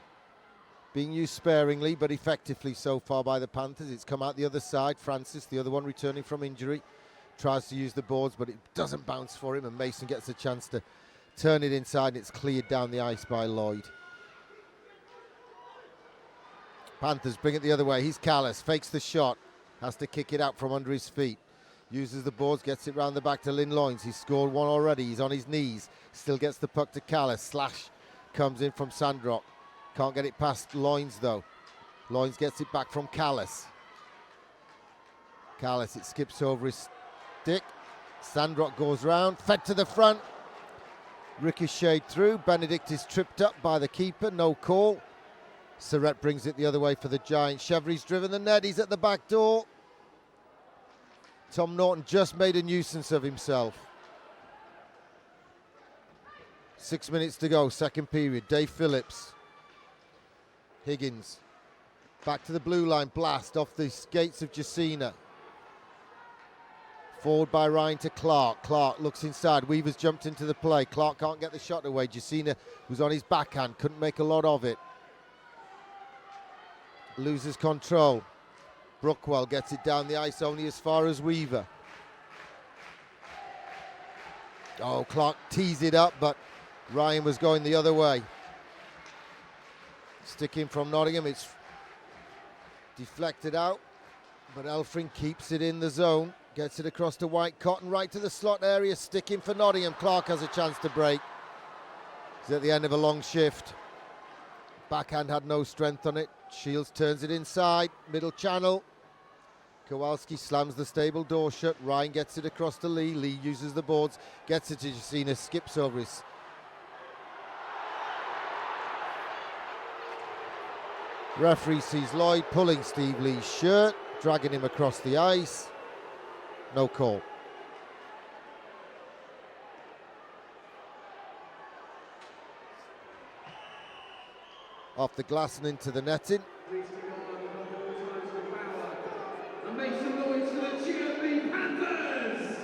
being used sparingly but effectively so far by the Panthers. It's come out the other side. Francis, the other one returning from injury, tries to use the boards but it doesn't bounce for him, and Mason gets a chance to turn it inside and it's cleared down the ice by Lloyd. Panthers bring it the other way. He's Callis, fakes the shot, has to kick it out from under his feet. Uses the boards, gets it round the back to Lynn Loynes. He's scored one already. He's on his knees. Still gets the puck to Callis. Slash comes in from Sandrock. Can't get it past Loynes though. Loynes gets it back from Callis. Callis, it skips over his stick. Sandrock goes round, fed to the front. Ricocheted through. Benedict is tripped up by the keeper. No call. Surrett brings it the other way for the Giants. Chevry's driven the net. He's at the back door. Tom Norton just made a nuisance of himself. 6 minutes to go, second period. Dave Phillips. Higgins. Back to the blue line. Blast off the skates of Jacina. Forward by Ryan to Clark. Clark looks inside. Weaver's jumped into the play. Clark can't get the shot away. Jacina was on his backhand. Couldn't make a lot of it. Loses control. Brookwell gets it down the ice only as far as Weaver. Oh, Clark tees it up, but Ryan was going the other way. Stick in from Nottingham, it's deflected out, but Elfring keeps it in the zone. Gets it across to White Cotton, right to the slot area, sticking for Nottingham. Clark has a chance to break. He's at the end of a long shift. Backhand had no strength on it. Shields turns it inside, middle channel. Kowalski slams the stable door shut. Ryan gets it across to Lee. Lee uses the boards, gets it to Jacina, skips over his. Referee sees Lloyd pulling Steve Lee's shirt, dragging him across the ice. No call. Off the glass and into the netting. And make some noise for the GMB Panthers!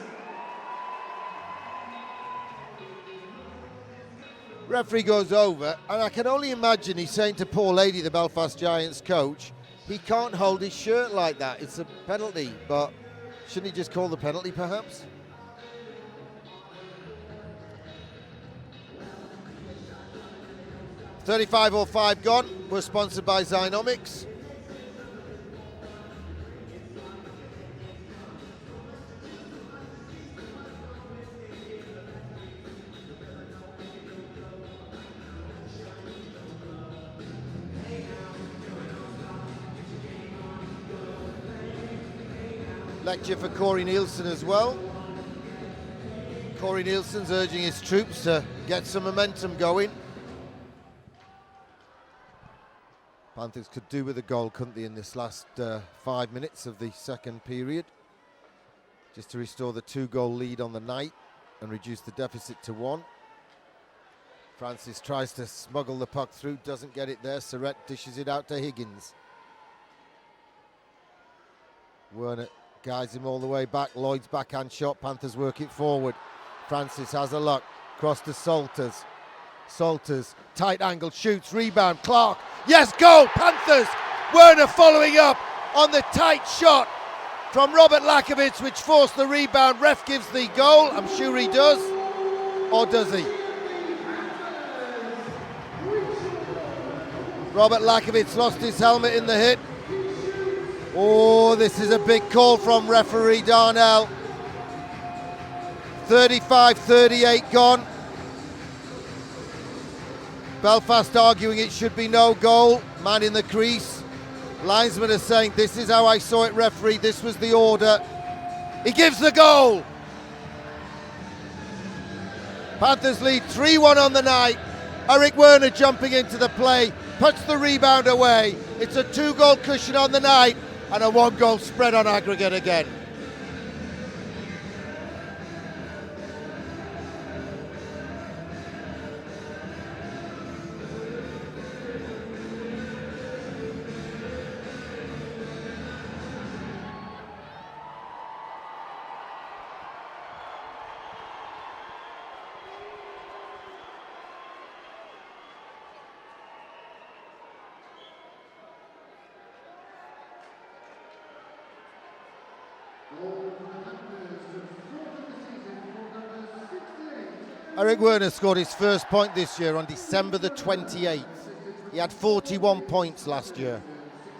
Referee goes over, and I can only imagine he's saying to poor lady, the Belfast Giants coach, he can't hold his shirt like that. It's a penalty, but shouldn't he just call the penalty perhaps? 35:05 gone. We're sponsored by Zynomics. Lecture for Corey Nielsen as well. Corey Nielsen's urging his troops to get some momentum going. Panthers could do with a goal, couldn't they, in this last 5 minutes of the second period, just to restore the 2-goal lead on the night and reduce the deficit to 1. Francis tries to smuggle the puck through, doesn't get it there. Surrett dishes it out to Higgins. Werner guides him all the way back. Lloyd's backhand shot. Panthers work it forward. Francis has a look. Cross to Salters. Salters, tight angle, shoots, rebound. Clark. Yes, goal! Panthers! Werner following up on the tight shot from Robert Lakovitz, which forced the rebound. Ref gives the goal. I'm sure he does. Or does he? Robert Lakovitz lost his helmet in the hit. Oh, this is a big call from referee Darnell. 35-38 gone. Belfast arguing it should be no goal. Man in the crease. Linesman is saying, this is how I saw it, referee. This was the order. He gives the goal. Panthers lead 3-1 on the night. Eric Werner jumping into the play. Puts the rebound away. It's a 2-goal cushion on the night. And a 1-goal spread on aggregate again. Eric Werner scored his first point this year on December the 28th. He had 41 points last year.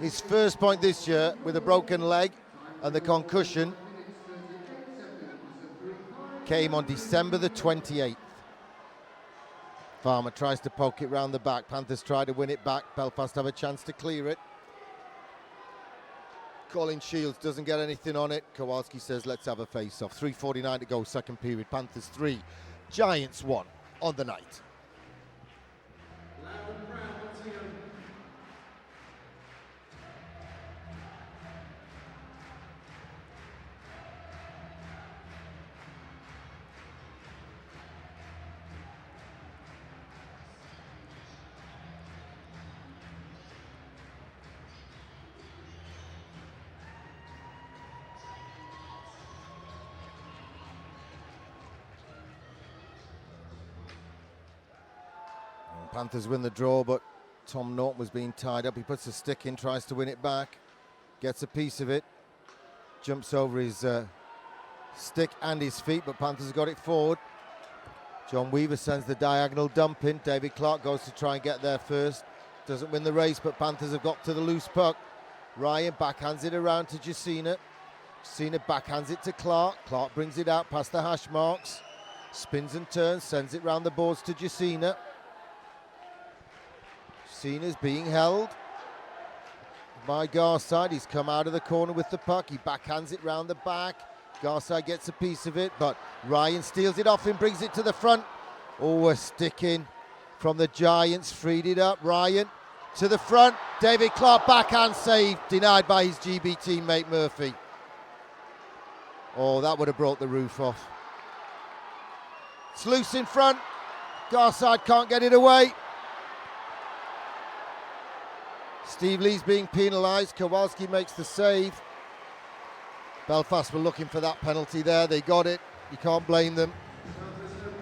His first point this year with a broken leg and the concussion came on December the 28th. Farmer tries to poke it round the back. Panthers try to win it back. Belfast have a chance to clear it. Colin Shields doesn't get anything on it. Kowalski says, let's have a face-off. 3:49 to go, second period. Panthers 3, Giants 1 on the night. Panthers win the draw, but Tom Norton was being tied up. He puts a stick in, tries to win it back, gets a piece of it, jumps over his stick and his feet, but Panthers got it forward. John Weaver sends the diagonal dump in. David Clark goes to try and get there first. Doesn't win the race, but Panthers have got to the loose puck. Ryan backhands it around to Jacina. Jacina backhands it to Clark. Clark brings it out past the hash marks. Spins and turns, sends it round the boards to Jacina. Cena's being held by Garside. He's come out of the corner with the puck. He backhands it round the back. Garside gets a piece of it, but Ryan steals it off him, brings it to the front. Oh, a stick in from the Giants, freed it up. Ryan to the front. David Clark backhand save, denied by his GB teammate Murphy. Oh, that would have brought the roof off. It's loose in front. Garside can't get it away. Steve Lee's being penalised. Kowalski makes the save. Belfast were looking for that penalty there. They got it. You can't blame them.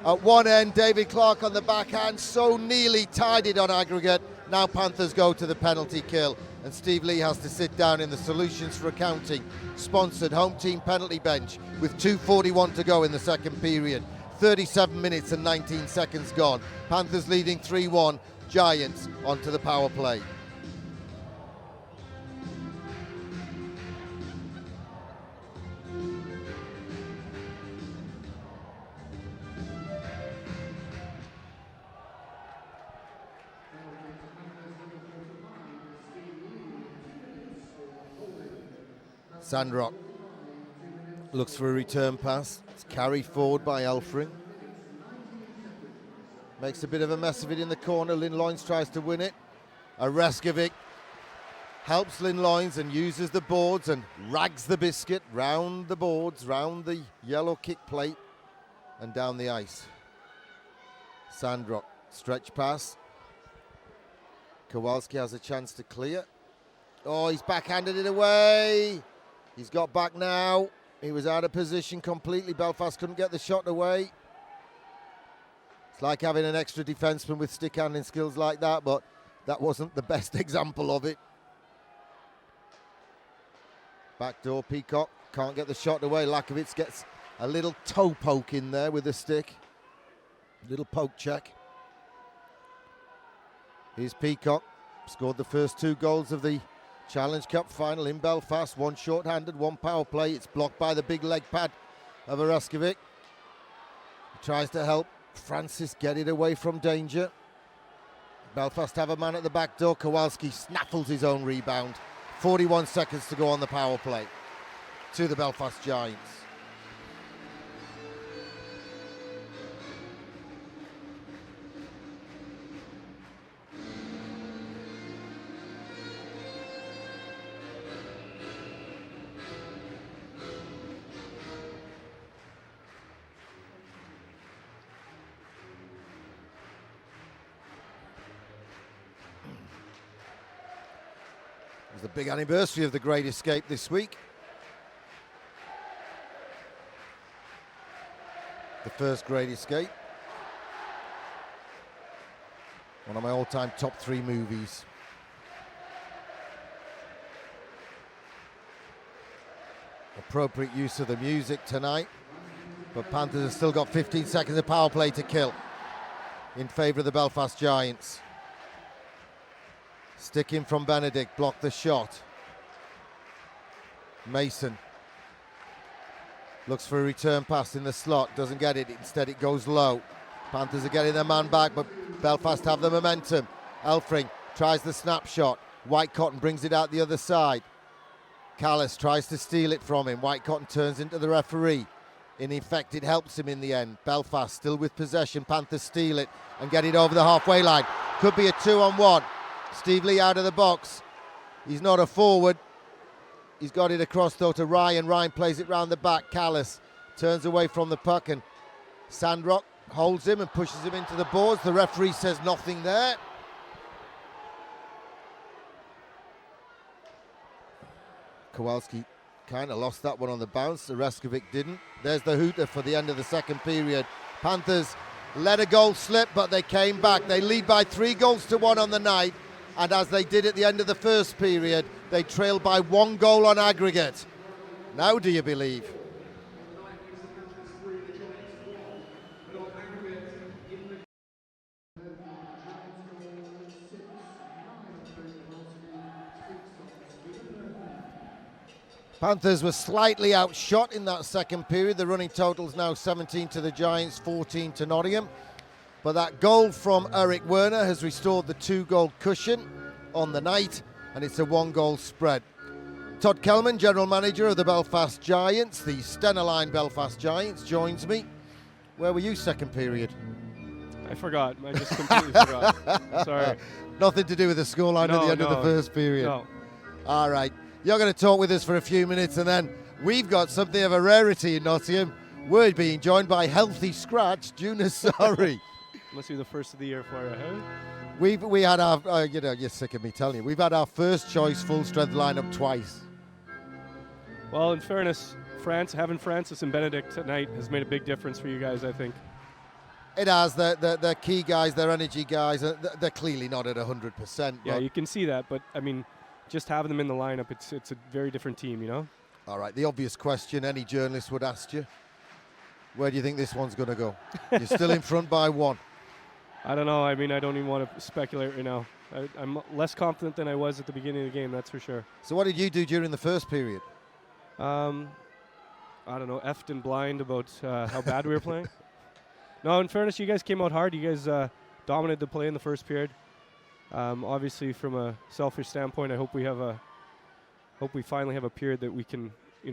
At one end, David Clark on the backhand. So Neely tied it on aggregate. Now Panthers go to the penalty kill. And Steve Lee has to sit down in the Solutions for Accounting sponsored home team penalty bench with 2:41 to go in the second period. 37 minutes and 19 seconds gone. Panthers leading 3-1. Giants onto the power play. Sandrock looks for a return pass. It's carried forward by Elfring. Makes a bit of a mess of it in the corner. Lynn Loynes tries to win it. Areskovic helps Lynn Loynes and uses the boards and rags the biscuit round the boards, round the yellow kick plate and down the ice. Sandrock, stretch pass. Kowalski has a chance to clear. Oh, he's backhanded it away. He's got back now. He was out of position completely. Belfast couldn't get the shot away. It's like having an extra defenseman with stick handling skills like that, but that wasn't the best example of it. Backdoor, Peacock can't get the shot away. Lakovitz gets a little toe poke in there with the stick. Little poke check. Here's Peacock. Scored the first 2 goals of the Challenge Cup final in Belfast. 1 short-handed, 1 power play. It's blocked by the big leg pad of Areskovic. He tries to help Francis get it away from danger. Belfast have a man at the back door. Kowalski snaffles his own rebound. 41 seconds to go on the power play to the Belfast Giants. It was the big anniversary of the Great Escape this week. The first Great Escape. One of my all-time top 3 movies. Appropriate use of the music tonight. But Panthers have still got 15 seconds of power play to kill in favour of the Belfast Giants. Stick in from Benedict, block the shot. Mason looks for a return pass in the slot, doesn't get it, instead it goes low. Panthers are getting their man back, but Belfast have the momentum. Elfring tries the snapshot. White Cotton brings it out the other side. Callis tries to steal it from him. White Cotton turns into the referee. In effect, it helps him in the end. Belfast still with possession. Panthers steal it and get it over the halfway line. Could be a 2-on-1. Steve Lee out of the box. He's not a forward. He's got it across though to Ryan. Ryan plays it round the back. Callis turns away from the puck and Sandrock holds him and pushes him into the boards. The referee says nothing there. Kowalski kind of lost that one on the bounce. Areskovic didn't. There's the hooter for the end of the second period. Panthers let a goal slip, but they came back. They lead by 3-1 on the night. And as they did at the end of the first period, they trailed by 1 goal on aggregate. Now do you believe? Panthers were slightly outshot in that second period. The running total is now 17 to the Giants, 14 to Nottingham. But that goal from Eric Werner has restored the 2-goal cushion on the night, and it's a 1-goal spread. Todd Kellman, General Manager of the Belfast Giants, the Stena Belfast Giants, joins me. Where were you second period? I forgot. I just completely forgot. Sorry. Nothing to do with the scoreline at the end of the first period? No. All right. You're going to talk with us for a few minutes, and then we've got something of a rarity in Nottingham. We're being joined by Healthy Scratch, Junasari. Must be the first of the year for you, huh? We had our, you're sick of me telling you, we've had our first choice full strength lineup twice. Well, in fairness, having Francis and Benedict tonight has made a big difference for you guys, I think. It has. They're key guys, they're energy guys. They're clearly not at 100%. Yeah, you can see that, but I mean, just having them in the lineup, it's a very different team, you know? All right, the obvious question any journalist would ask you, where do you think this one's going to go? You're still in front by 1. I don't know. I mean, I don't even want to speculate right now. I'm less confident than I was at the beginning of the game, that's for sure. So what did you do during the first period? I don't know, effed and blind about how bad we were playing. No, in fairness, you guys came out hard. You guys dominated the play in the first period. Obviously, from a selfish standpoint, I hope we finally have a period that we can,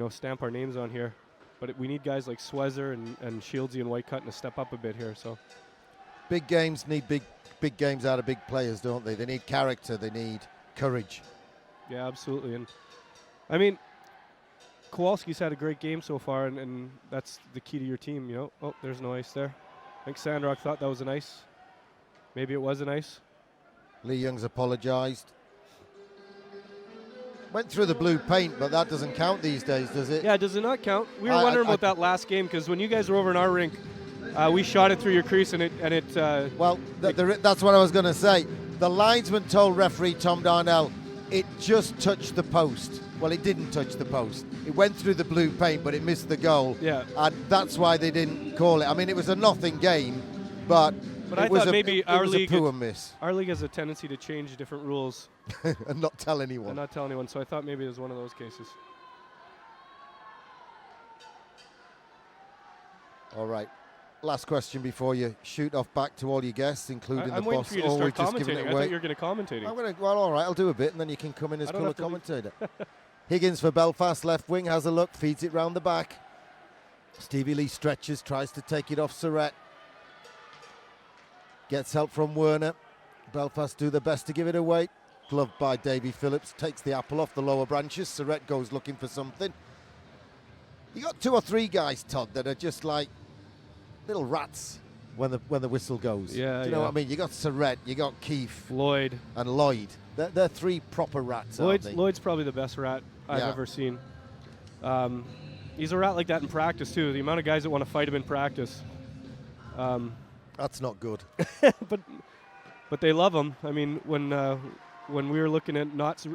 stamp our names on here. But we need guys like Swezzer and Shieldsy and Whitecutton to step up a bit here. So, big games need big games out of big players, don't they? They need character. They need courage. Yeah, absolutely. And I mean, Kowalski's had a great game so far, and that's the key to your team. Oh, there's no ice there. I think Sandrock thought that was an ice. Maybe it was an ice. Lee Young's apologised. Went through the blue paint, but that doesn't count these days, does it? Yeah, does it not count? We were wondering about that last game, because when you guys were over in our rink, we shot it through your crease, and it. Well, that's what I was going to say. The linesman told referee Tom Darnell it just touched the post. Well, it didn't touch the post. It went through the blue paint, but it missed the goal. Yeah. And that's why they didn't call it. I mean, it was a nothing game, but I thought maybe our league miss. Our league has a tendency to change different rules and not tell anyone. And not tell anyone. So I thought maybe it was one of those cases. All right. Last question before you shoot off back to all your guests, including the boss. I'm waiting for you to start commentating. I thought you were going to commentate. Well, all right, I'll do a bit, and then you can come in as colour commentator. Higgins for Belfast, left wing, has a look, feeds it round the back. Stevie Lee stretches, tries to take it off Surratt. Gets help from Werner. Belfast do their best to give it away. Gloved by Davy Phillips, takes the apple off the lower branches. Surratt goes looking for something. You got 2 or 3 guys, Todd, that are just like little rats when the whistle goes. Yeah, Do you know what I mean? You got Surratt, you got Keefe, Lloyd, and Lloyd. They're 3 proper rats. Lloyd's probably the best rat I've ever seen. He's a rat like that in practice too. The amount of guys that want to fight him in practice. That's not good. but they love him. I mean, when we were looking at not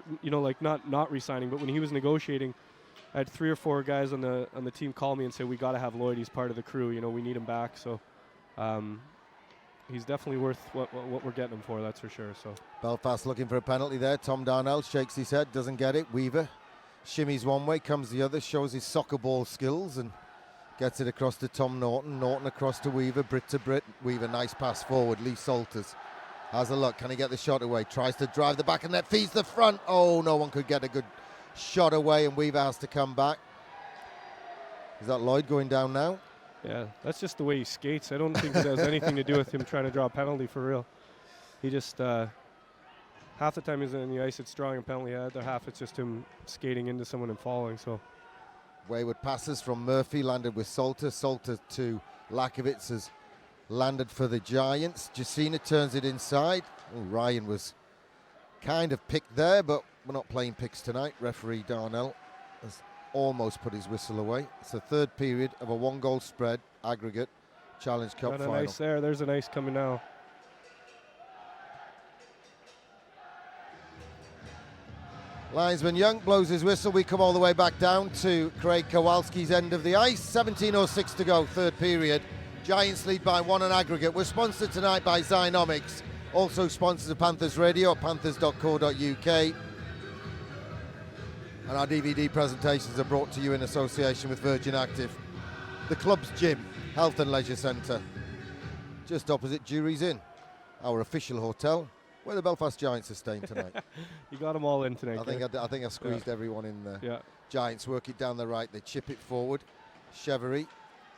re-signing, but when he was negotiating, I had 3 or 4 guys on the team call me and say, we got to have Lloyd. He's part of the crew. We need him back. So he's definitely worth what we're getting him for. That's for sure. So Belfast looking for a penalty there. Tom Darnell shakes his head, doesn't get it. Weaver shimmies one way, comes the other, shows his soccer ball skills and gets it across to Tom Norton. Norton across to Weaver, Brit to Brit. Weaver, nice pass forward. Lee Salters has a look. Can he get the shot away? Tries to drive the back and net, feeds the front. Oh, no one could get a good shot away, and Weaver has to come back. Is that Lloyd going down now? Yeah, that's just the way he skates. I don't think it has anything to do with him trying to draw a penalty for real. He just, half the time he's on the ice, it's drawing a penalty. The other half, it's just him skating into someone and falling. So wayward passes from Murphy, landed with Salter. Salter to Lakovitz has landed for the Giants. Jacina turns it inside. Oh, Ryan was kind of picked there, but we're not playing picks tonight. Referee Darnell has almost put his whistle away. It's the 3rd period of a 1-goal spread aggregate Challenge Cup final. Got an ice there. There's an ice coming now. Linesman Young blows his whistle. We come all the way back down to Craig Kowalski's end of the ice. 17:06 to go, 3rd period. Giants lead by 1 on aggregate. We're sponsored tonight by Zynomics. Also sponsors of Panthers Radio at panthers.co.uk. And our DVD presentations are brought to you in association with Virgin Active. The club's gym, Health and Leisure Centre, just opposite Jury's Inn, our official hotel, where the Belfast Giants are staying tonight. You got them all in tonight. I think I squeezed everyone in there. Yeah. Giants work it down the right. They chip it forward. Chevery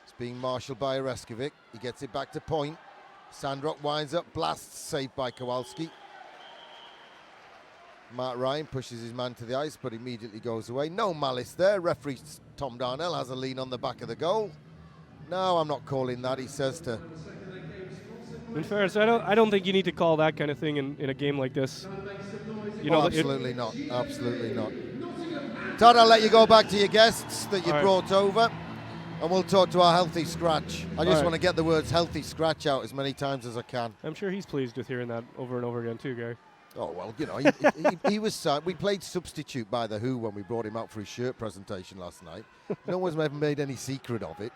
is being marshalled by Oreskovic. He gets it back to point. Sandrock winds up, blasts, saved by Kowalski. Mark Ryan pushes his man to the ice, but immediately goes away. No malice there. Referee Tom Darnell has a lean on the back of the goal. No, I'm not calling that, he says to... In fairness, I don't think you need to call that kind of thing in a game like this. Absolutely not. Absolutely not. Todd, I'll let you go back to your guests that you brought over, and we'll talk to our healthy scratch. I just want to get the words healthy scratch out as many times as I can. I'm sure he's pleased with hearing that over and over again too, Gary. Oh, well, he was... we played substitute by The Who when we brought him out for his shirt presentation last night. No one's ever made any secret of it.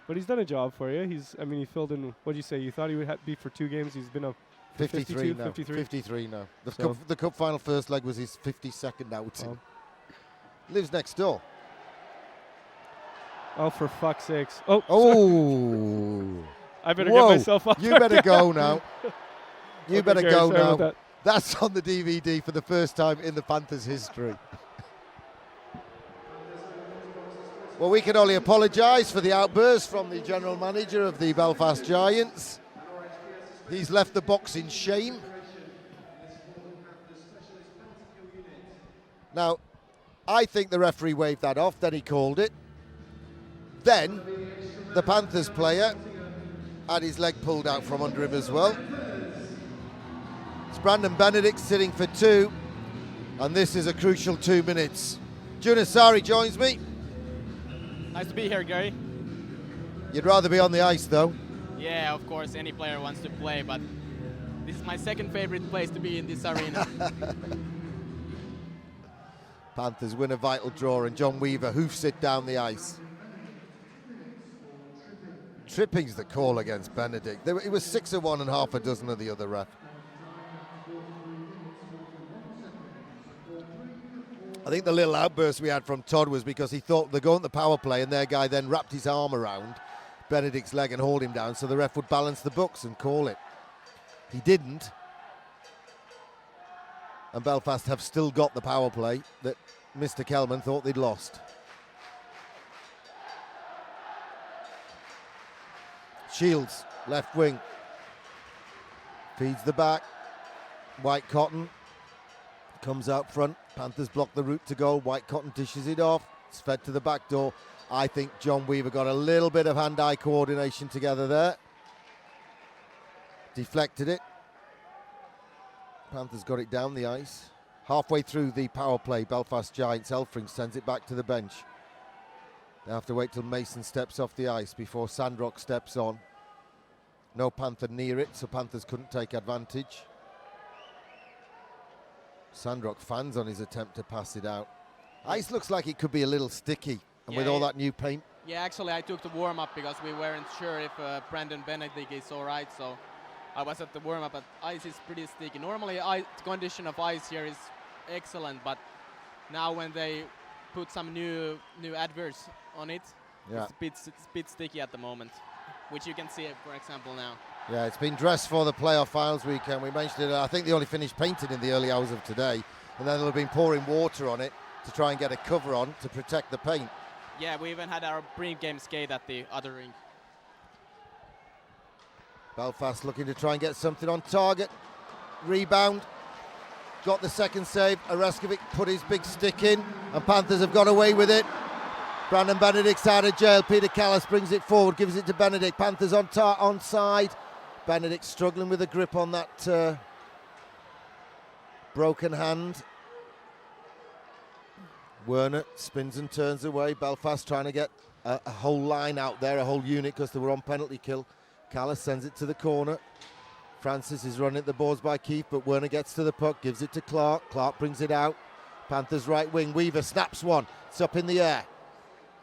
But he's done a job for you. I mean, he filled in. What did you say? You thought he would be for 2 games. He's been up 53 now. 53. 53 now. So The cup final first leg was his 52nd outing. Lives next door. Oh, for fuck's sakes! Oh. Oh. I better get myself off. You better go now. You better Gary, go sorry now. about that. That's on the DVD for the first time in the Panthers' history. Well, we can only apologise for the outburst from the general manager of the Belfast Giants. He's left the box in shame. Now, I think the referee waved that off, then he called it. Then, the Panthers player had his leg pulled out from under him as well. It's Brandon Benedict sitting for 2, and this is a crucial 2 minutes. Junasari joins me. Nice to be here, Gary. You'd rather be on the ice, though. Yeah, of course, any player wants to play, but this is my second favorite place to be in this arena. Panthers win a vital draw, and John Weaver hoofs it down the ice. Tripping's the call against Benedict. It was 6 of one and half a dozen of the other ref. I think the little outburst we had from Todd was because he thought they're going to the power play, and their guy then wrapped his arm around Benedict's leg and hold him down so the ref would balance the books and call it. He didn't. And Belfast have still got the power play that Mr. Kelman thought they'd lost. Shields, left wing. Feeds the back. White Cotton comes out front. Panthers block the route to goal. White Cotton dishes it off. It's fed to the back door. I think John Weaver got a little bit of hand-eye coordination together there. Deflected it. Panthers got it down the ice. Halfway through the power play, Belfast Giants, Elfring sends it back to the bench. They have to wait till Mason steps off the ice before Sandrock steps on. No Panther near it, so Panthers couldn't take advantage. Sandrock fans on his attempt to pass it out. Ice looks like it could be a little sticky, and with all that new paint. Yeah, actually I took the warm-up because we weren't sure if Brandon Benedict is all right, so I was at the warm-up, but ice is pretty sticky. Normally the condition of ice here is excellent, but now when they put some new adverts on it, it's a bit sticky at the moment, which you can see, for example, now. Yeah, it's been dressed for the playoff finals weekend. We mentioned it. I think they only finished painting in the early hours of today, and then they'll have been pouring water on it to try and get a cover on to protect the paint. Yeah, we even had our pre-game skate at the other rink. Belfast looking to try and get something on target. Rebound. Got the second save. Areskovic put his big stick in, and Panthers have got away with it. Brandon Benedict's out of jail. Peter Callis brings it forward, gives it to Benedict. Panthers on side. Benedict struggling with a grip on that broken hand. Werner spins and turns away. Belfast trying to get a whole line out there, a whole unit, because they were on penalty kill. Callis sends it to the corner. Francis is running at the boards by Keith, but Werner gets to the puck, gives it to Clark. Clark brings it out. Panthers right wing. Weaver snaps one. It's up in the air.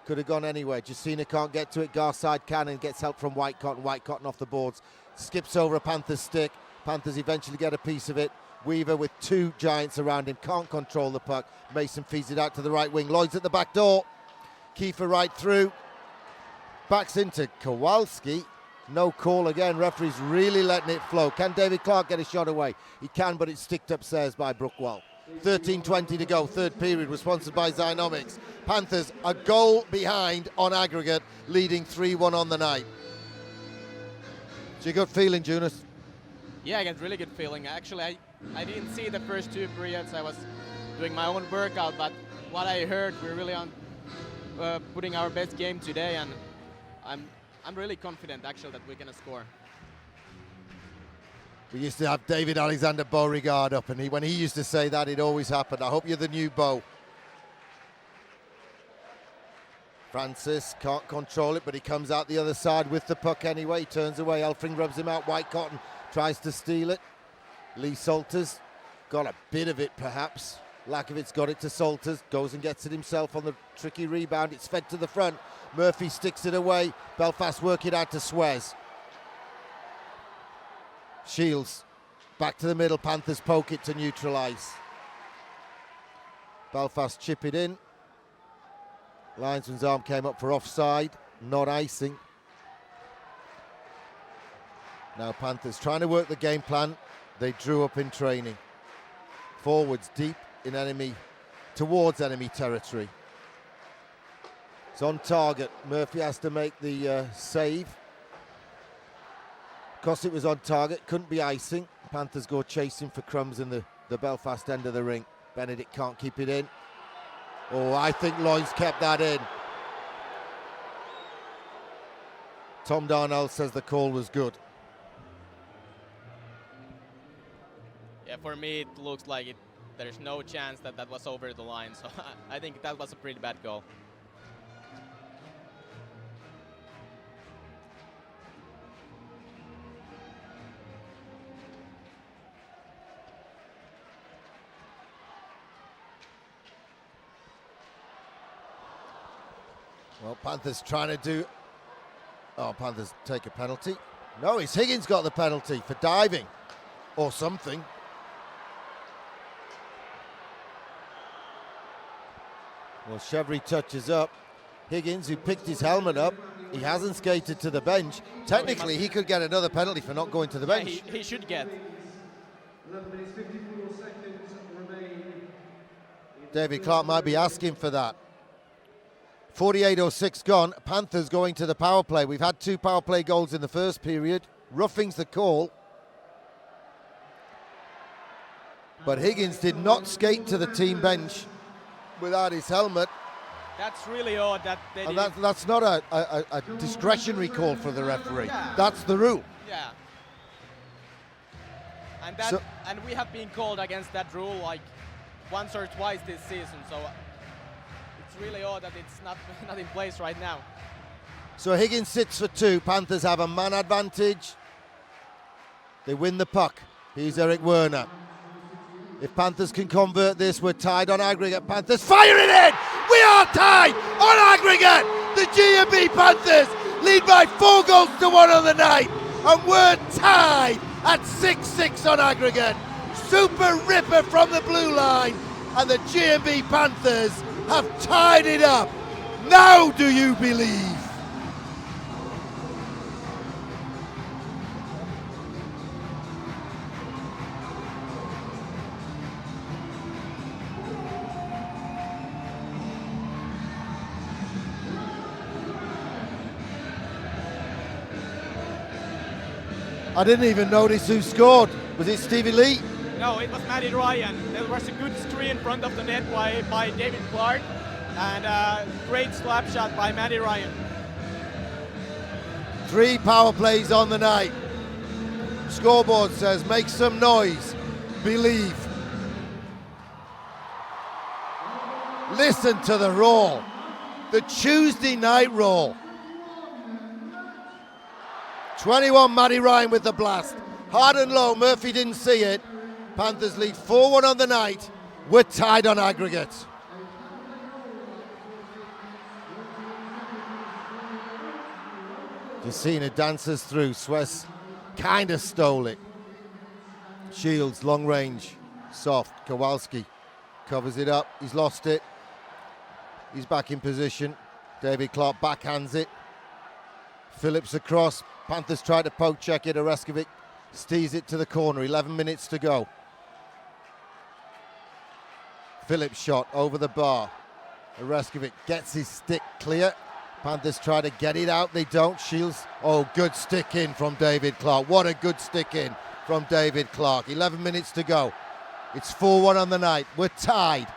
Could have gone anywhere. Justina can't get to it. Garside can and gets help from White Cotton. White Cotton off the boards. Skips over a Panthers stick. Panthers eventually get a piece of it. Weaver with 2 Giants around him. Can't control the puck. Mason feeds it out to the right wing. Lloyd's at the back door. Kiefer right through. Backs into Kowalski. No call again. Referee's really letting it flow. Can David Clark get a shot away? He can, but it's sticked upstairs by Brookwell. 13:20 to go. Third period was sponsored by Zynomics. Panthers a goal behind on aggregate, leading 3-1 on the night. It's a good feeling, Jonas. Yeah, I get really good feeling. Actually, I didn't see the first 2 periods. I was doing my own workout, but what I heard, we're really on putting our best game today, and I'm really confident actually that we're gonna score. We used to have David Alexander Beauregard up, and when he used to say that, it always happened. I hope you're the new Beau. Francis can't control it, but he comes out the other side with the puck anyway. He turns away. Elfring rubs him out. White Cotton tries to steal it. Lee Salters got a bit of it, perhaps. Lakovic's got it to Salters, goes and gets it himself on the tricky rebound. It's fed to the front. Murphy sticks it away. Belfast work it out to Suez. Shields back to the middle. Panthers poke it to neutralise. Belfast chip it in. Linesman's arm came up for offside, not icing. Now Panthers trying to work the game plan they drew up in training. Forwards deep in enemy, towards enemy territory. It's on target. Murphy has to make the save. Because it was on target, couldn't be icing. Panthers go chasing for crumbs in the Belfast end of the ring. Benedict can't keep it in. Oh, I think Lloyd's kept that in. Tom Darnell says the call was good. Yeah, for me it looks like there's no chance that that was over the line, so I think that was a pretty bad goal. Well, Panthers trying to do... Oh, Panthers take a penalty. No, it's Higgins got the penalty for diving or something. Well, Chevry touches up. Higgins, who picked his helmet up, he hasn't skated to the bench. Technically, he could get another penalty for not going to the bench. Yeah, he should get. 11 minutes 54 seconds remain. David Clark might be asking for that. 48:06 gone. Panthers going to the power play. We've had 2 power play goals in the first period. Roughing's the call. But Higgins did not skate to the team bench without his helmet. That's really odd that they And didn't. that's not a discretionary call for the referee. Yeah. That's the rule. Yeah. And that, So- and we have been called against that rule like once or twice this season, so it's really odd that it's not in place right now. So Higgins sits for 2. Panthers have a man advantage. They win the puck. Here's Eric Werner. If Panthers can convert this, we're tied on aggregate. Panthers fire it in! We are tied on aggregate! The G&B Panthers lead by 4 goals to 1 on the night. And we're tied at 6-6 on aggregate. Super ripper from the blue line. And the G&B Panthers have tied it up. Now do you believe? I didn't even notice who scored. Was it Stevie Lee? No, it was Matty Ryan. There was a good screen in front of the net by David Clark, and a great slap shot by Matty Ryan. 3 power plays on the night. Scoreboard says make some noise. Believe. Listen to the roll. The Tuesday night roll. 21, Matty Ryan with the blast. Hard and low, Murphy didn't see it. Panthers lead 4-1 on the night. We're tied on aggregate. Justina dances through. Suez kind of stole it. Shields, long range, soft. Kowalski covers it up. He's lost it. He's back in position. David Clark backhands it. Phillips across. Panthers try to poke check it. Oreskovic steers it to the corner. 11 minutes to go. Phillips shot over the bar. Oreskovic gets his stick clear. Panthers try to get it out. They don't. Shields. Oh, good stick in from David Clark. What a good stick in from David Clark. 11 minutes to go. It's 4-1 on the night. We're tied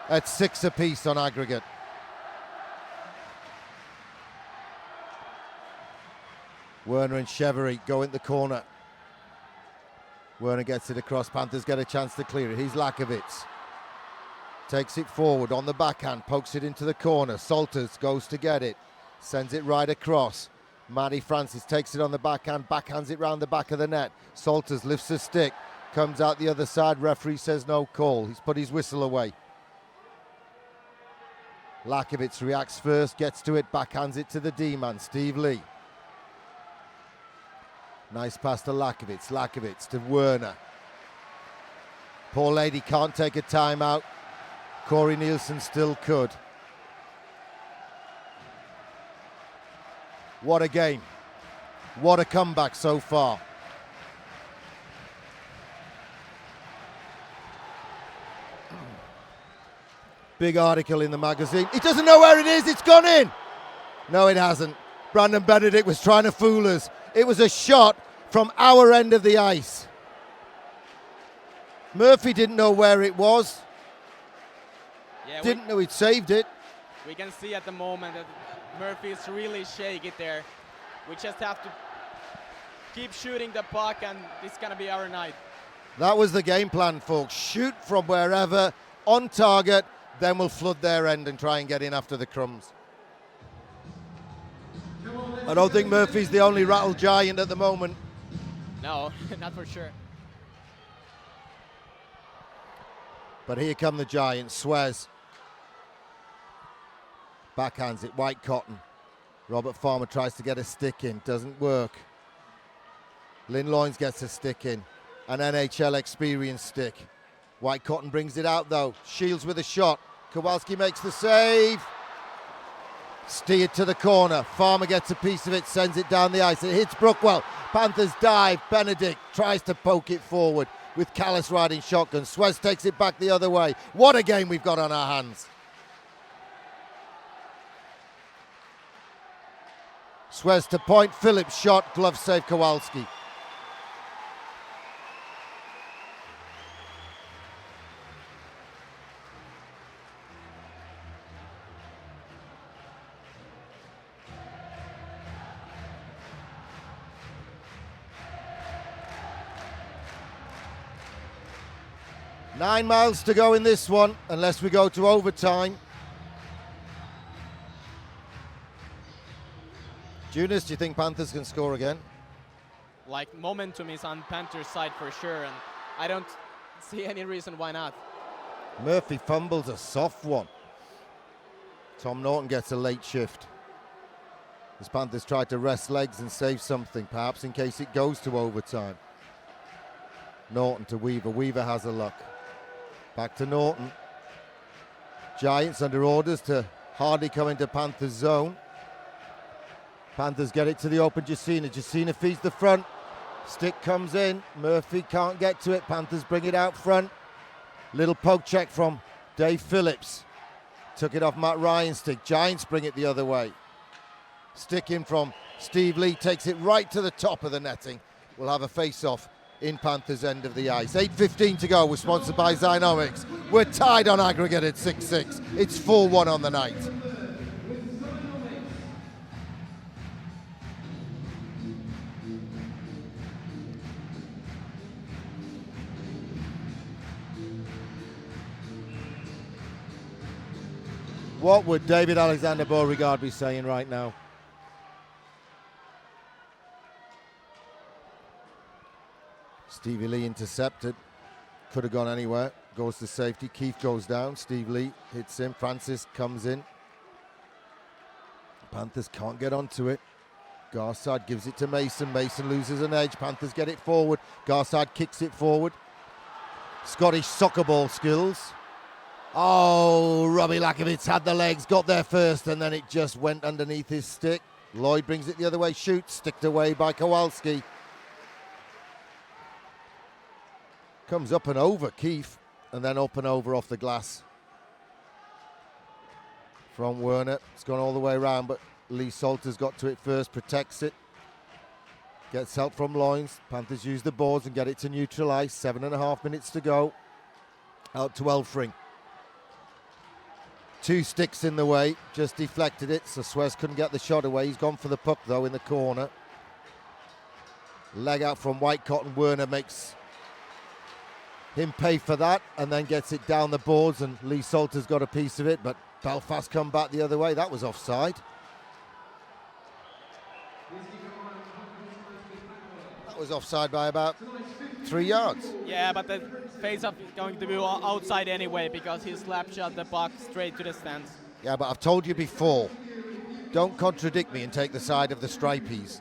at 6 apiece on aggregate. Werner and Chevry go in the corner. Werner gets it across. Panthers get a chance to clear it. He's Lakovitz. Takes it forward on the backhand. Pokes it into the corner. Salters goes to get it. Sends it right across. Matty Francis takes it on the backhand. Backhands it round the back of the net. Salters lifts the stick. Comes out the other side, referee says no call. He's put his whistle away. Lakovitz reacts first, gets to it, backhands it to the D-man, Steve Lee. Nice pass to Lakovitz, Lakovitz to Werner. Poor lady can't take a timeout. Corey Nielsen still could. What a game. What a comeback so far. Big article in the magazine. He doesn't know where it is, it's gone in. No, it hasn't. Brandon Benedict was trying to fool us. It was a shot from our end of the ice. Murphy didn't know where it was. Yeah, Didn't know he'd saved it. we can see at the moment that Murphy is really shaky there. We just have to keep shooting the puck, and it's going to be our night. That was the game plan, folks. Shoot from wherever, on target, then we'll flood their end and try and get in after the crumbs. I don't think Murphy's the only rattle giant at the moment. No, not for sure. But here come the Giants. Suez backhands it. White Cotton. Robert Farmer tries to get a stick in. Doesn't work. Lynn Loynes gets a stick in. An NHL experienced stick. White Cotton brings it out though. Shields with a shot. Kowalski makes the save. Steered to the corner. Farmer gets a piece of it, sends it down the ice. It hits Brookwell. Panthers dive. Benedict tries to poke it forward with Callis riding shotgun. Suez takes it back the other way. What a game we've got on our hands. Suez to point. Phillips shot. Glove save Kowalski. Nine miles to go in this one, unless we go to overtime. Junis, do you think Panthers can score again? Like, momentum is on Panthers' side for sure, and I don't see any reason why not. Murphy fumbles a soft one. Tom Norton gets a late shift. As Panthers try to rest legs and save something, perhaps in case it goes to overtime. Norton to Weaver. Weaver has a look. Back to Norton. Giants under orders to hardly come into Panthers zone. Panthers get it to the open Jacina. Jacina feeds the front. Stick comes in. Murphy can't get to it. Panthers bring it out front. Little poke check from Dave Phillips. Took it off Matt Ryan's stick. Giants bring it the other way. Stick in from Steve Lee. Takes it right to the top of the netting. We'll have a face-off in Panthers' end of the ice. 8:15 to go. We're sponsored by Zynomics. We're tied on aggregate at 6-6. It's 4-1 on the night. What would David Alexander Beauregard be saying right now? Stevie Lee intercepted. Could have gone anywhere. Goes to safety. Keefe goes down. Steve Lee hits him. Francis comes in. Panthers can't get onto it. Garside gives it to Mason. Mason loses an edge. Panthers get it forward. Garside kicks it forward. Scottish soccer ball skills. Oh, Robbie Lakovitz had the legs, got there first, and then it just went underneath his stick. Lloyd brings it the other way, shoots, sticked away by Kowalski. Comes up and over Keefe, and then up and over off the glass. From Werner, it's gone all the way around, but Lee Salter's got to it first, protects it. Gets help from Loynes. Panthers use the boards and get it to neutral ice. 7.5 minutes to go. Out to Elfring. 2 sticks in the way, just deflected it, so Suez couldn't get the shot away. He's gone for the puck, though, in the corner. Leg out from White Cotton. Werner makes him pay for that, and then gets it down the boards, and Lee Salter's got a piece of it, but Belfast come back the other way. That was offside. That was offside by about 3 yards. Yeah, but the face-off is going to be outside anyway because he slap shot the puck straight to the stands. Yeah, but I've told you before, don't contradict me and take the side of the stripies.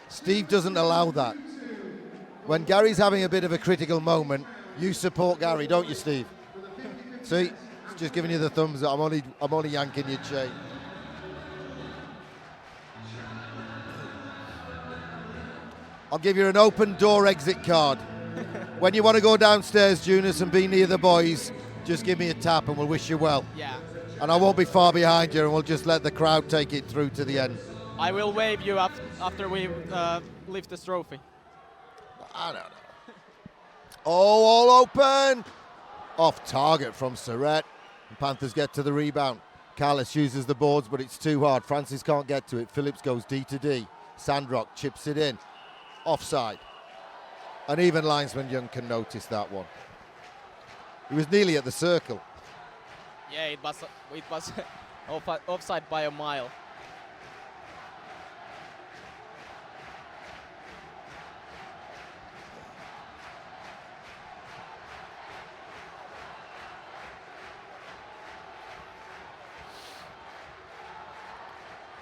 Steve doesn't allow that. When Gary's having a bit of a critical moment, you support Gary, don't you, Steve? See, just giving you the thumbs up. I'm only yanking your chain. I'll give you an open door exit card. When you want to go downstairs, Jonas, and be near the boys, just give me a tap and we'll wish you well. Yeah. And I won't be far behind you, and we'll just let the crowd take it through to the end. I will wave you up after we lift this trophy. I don't know. Oh, all open. Off target from Surrett. And Panthers get to the rebound. Callis uses the boards, but it's too hard. Francis can't get to it. Phillips goes D to D. Sandrock chips it in. Offside. And even linesman Young can notice that one. He was nearly at the circle. Yeah, it was offside by a mile.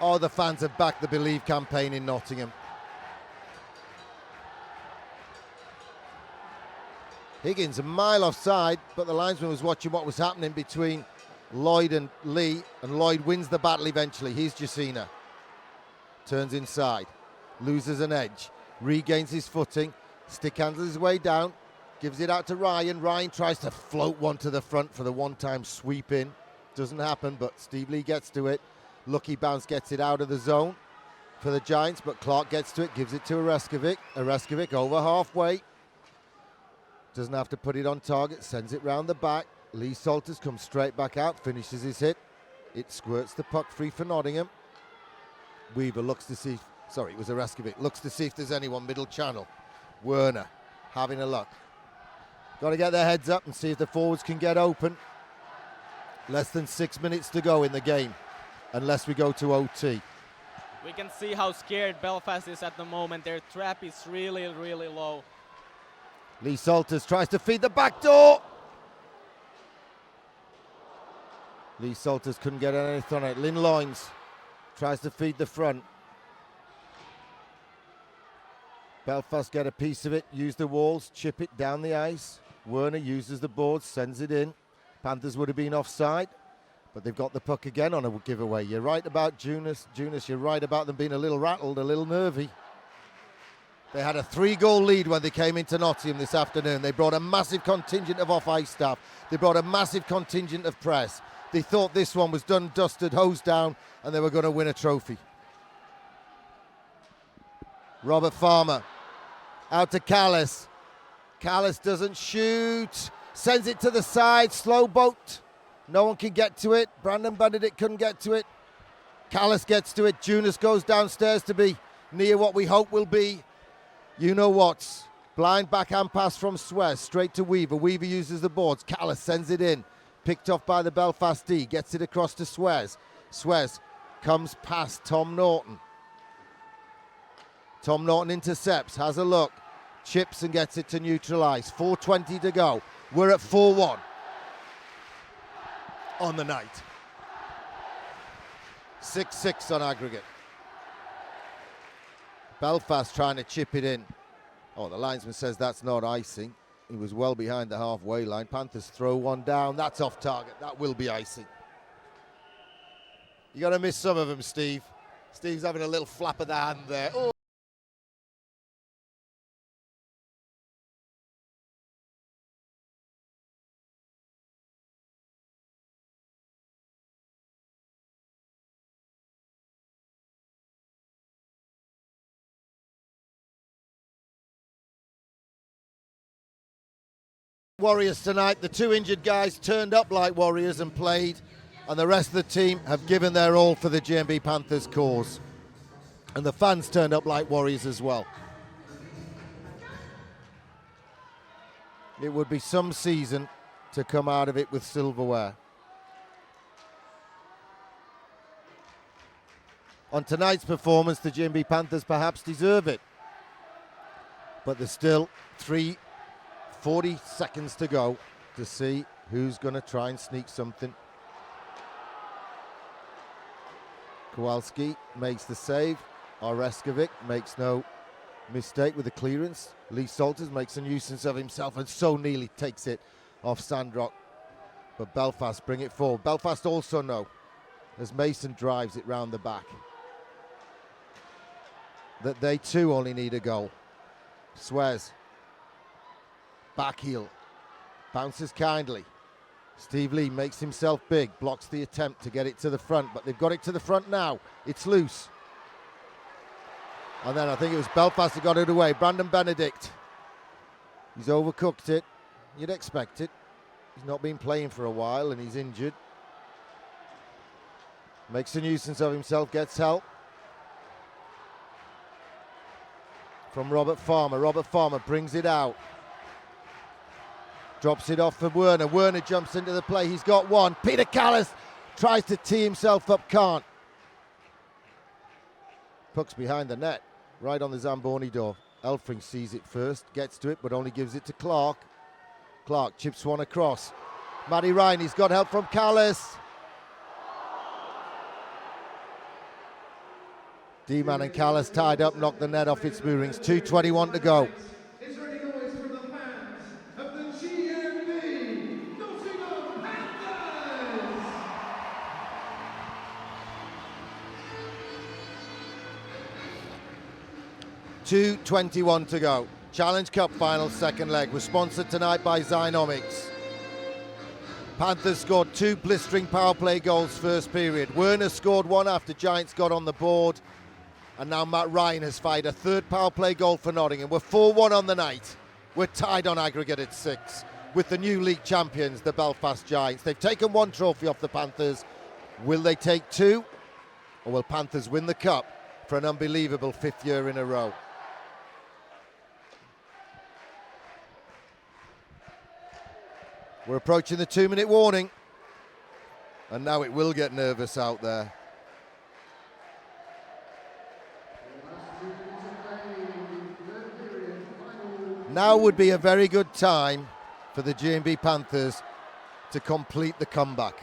Oh, the fans have backed the Believe campaign in Nottingham. Higgins a mile offside, but the linesman was watching what was happening between Lloyd and Lee, and Lloyd wins the battle eventually. Here's Jacina. Turns inside, loses an edge, regains his footing, stick handles his way down, gives it out to Ryan. Ryan tries to float one to the front for the one-time sweep in. Doesn't happen, but Steve Lee gets to it. Lucky Bounce gets it out of the zone for the Giants, but Clark gets to it, gives it to Oreskovic. Oreskovic over halfway. Doesn't have to put it on target, sends it round the back. Lee Salters comes straight back out, finishes his hit. It squirts the puck free for Nottingham. Weaver looks to see, sorry, it was Oreskovic, looks to see if there's anyone middle channel. Werner having a look. Got to get their heads up and see if the forwards can get open. Less than 6 minutes to go in the game, unless we go to OT. We can see how scared Belfast is at the moment. Their trap is really, really low. Lee Salters tries to feed the back door. Lee Salters couldn't get anything on it. Lynn Loins tries to feed the front. Belfast get a piece of it, use the walls, chip it down the ice. Werner uses the boards, sends it in. Panthers would have been offside, but they've got the puck again on a giveaway. You're right about Jonas. Jonas, you're right about them being a little rattled, a little nervy. They had a 3-goal lead when they came into Nottingham this afternoon. They brought a massive contingent of off-ice staff. They brought a massive contingent of press. They thought this one was done, dusted, hosed down, and they were going to win a trophy. Robert Farmer out to Callis. Callis doesn't shoot. Sends it to the side. Slow boat. No one can get to it. Brandon Benedict couldn't get to it. Callis gets to it. Jonas goes downstairs to be near what we hope will be, you know what. Blind backhand pass from Suez straight to Weaver. Weaver uses the boards. Callis sends it in. Picked off by the Belfast D. Gets it across to Suez. Suez comes past Tom Norton. Tom Norton intercepts. Has a look. Chips and gets it to neutralise. 4:20 to go. We're at 4-1 on the night. 6-6 on aggregate. Belfast trying to chip it in. Oh, the linesman says that's not icing. He was well behind the halfway line. Panthers throw one down. That's off target. That will be icing. You got to miss some of them, Steve. Steve's having a little flap of the hand there. Oh. Warriors tonight. The two injured guys turned up like Warriors and played, and the rest of the team have given their all for the GMB Panthers cause. And the fans turned up like Warriors as well. It would be some season to come out of it with silverware. On tonight's performance, the GMB Panthers perhaps deserve it. But there's still 40 seconds to go to see who's going to try and sneak something. Kowalski makes the save. Oreskovic makes no mistake with the clearance. Lee Salters makes a nuisance of himself and so nearly takes it off Sandrock. But Belfast bring it forward. Belfast also know, as Mason drives it round the back, that they too only need a goal. Suez, back heel, bounces kindly. Steve Lee makes himself big, blocks the attempt to get it to the front, but they've got it to the front now. It's loose. And then I think it was Belfast that got it away. Brandon Benedict. He's overcooked it. You'd expect it. He's not been playing for a while and he's injured. Makes a nuisance of himself, gets help from Robert Farmer. Robert Farmer brings it out. Drops it off for Werner. Werner jumps into the play. He's got one. Peter Callis tries to tee himself up. Can't. Puck's behind the net. Right on the Zamboni door. Elfring sees it first. Gets to it, but only gives it to Clark. Clark chips one across. Matty Ryan, he's got help from Callis. D-Man and Callis tied up, knocked the net off its moorings. 2:21 to go. Is there any noise from the fans of the GMB Nottingham Panthers? 2:21 to go. Challenge Cup final, second leg, was sponsored tonight by Zynomics. Panthers scored 2 blistering power play goals first period. Werner scored 1 after Giants got on the board. And now Matt Ryan has fired a 3rd power play goal for Nottingham. We're 4-1 on the night. We're tied on aggregate at 6 with the new league champions, the Belfast Giants. They've taken 1 trophy off the Panthers. Will they take 2? Or will Panthers win the cup for an unbelievable 5th year in a row? We're approaching the 2-minute warning. And now it will get nervous out there. Now would be a very good time for the G&B Panthers to complete the comeback.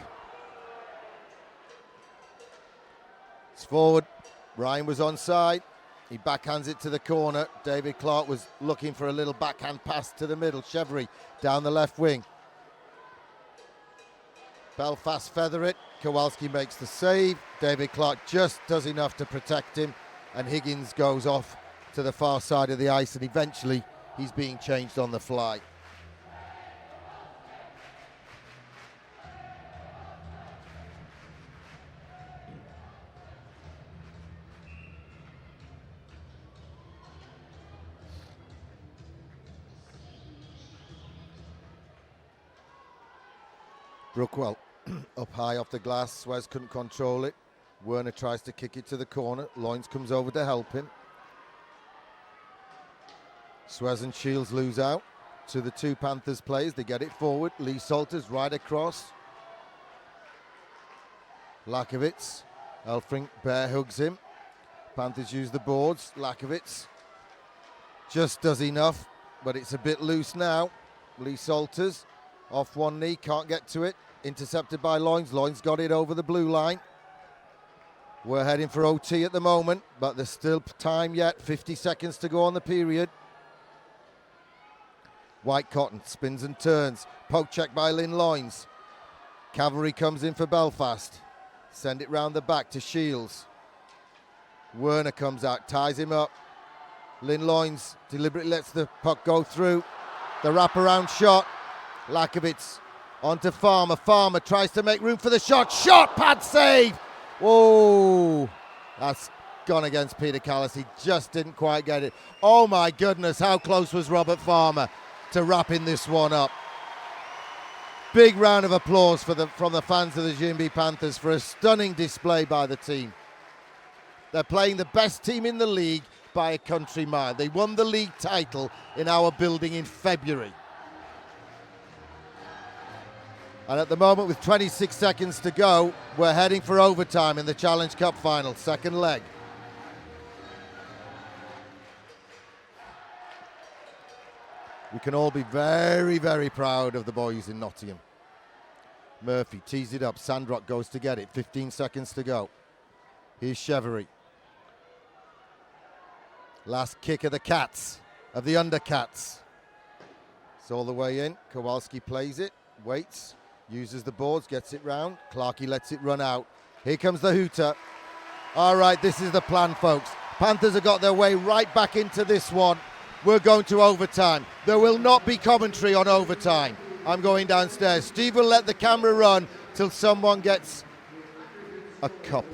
It's forward. Ryan was onside. He backhands it to the corner. David Clark was looking for a little backhand pass to the middle. Chevry down the left wing. Belfast feather it. Kowalski makes the save. David Clark just does enough to protect him. And Higgins goes off to the far side of the ice, and eventually he's being changed on the fly. Brookwell up high off the glass. Suez couldn't control it. Werner tries to kick it to the corner. Loins comes over to help him. Suez and Shields lose out to the 2 Panthers players. They get it forward. Lee Salters right across. Lakovitz. Elfring bear hugs him. Panthers use the boards. Lakovitz just does enough, but it's a bit loose now. Lee Salters off one knee, can't get to it. Intercepted by Loins. Loins got it over the blue line. We're heading for OT at the moment, but there's still time yet. 50 seconds to go on the period. White Cotton spins and turns. Poke check by Lynn Loins. Cavalry comes in for Belfast. Send it round the back to Shields. Werner comes out, ties him up. Lynn Loins deliberately lets the puck go through. The wraparound shot. Lakovitz onto Farmer. Farmer tries to make room for the shot. Shot! Pad save! Whoa! That's gone against Peter Callis. He just didn't quite get it. Oh my goodness, how close was Robert Farmer to wrapping this one up. Big round of applause from the fans of the G&B Panthers for a stunning display by the team. They're playing the best team in the league by a country mile. They won the league title in our building in February. And at the moment, with 26 seconds to go, we're heading for overtime in the Challenge Cup final, second leg. We can all be very, very proud of the boys in Nottingham. Murphy tees it up. Sandrock goes to get it. 15 seconds to go. Here's Chevery. Last kick of the Cats, of the Undercats. It's all the way in. Kowalski plays it, waits, uses the boards, gets it round. Clarkey lets it run out. Here comes the hooter. All right, this is the plan, folks. Panthers have got their way right back into this one. We're going to overtime. There will not be commentary on overtime. I'm going downstairs. Steve will let the camera run till someone gets a cup.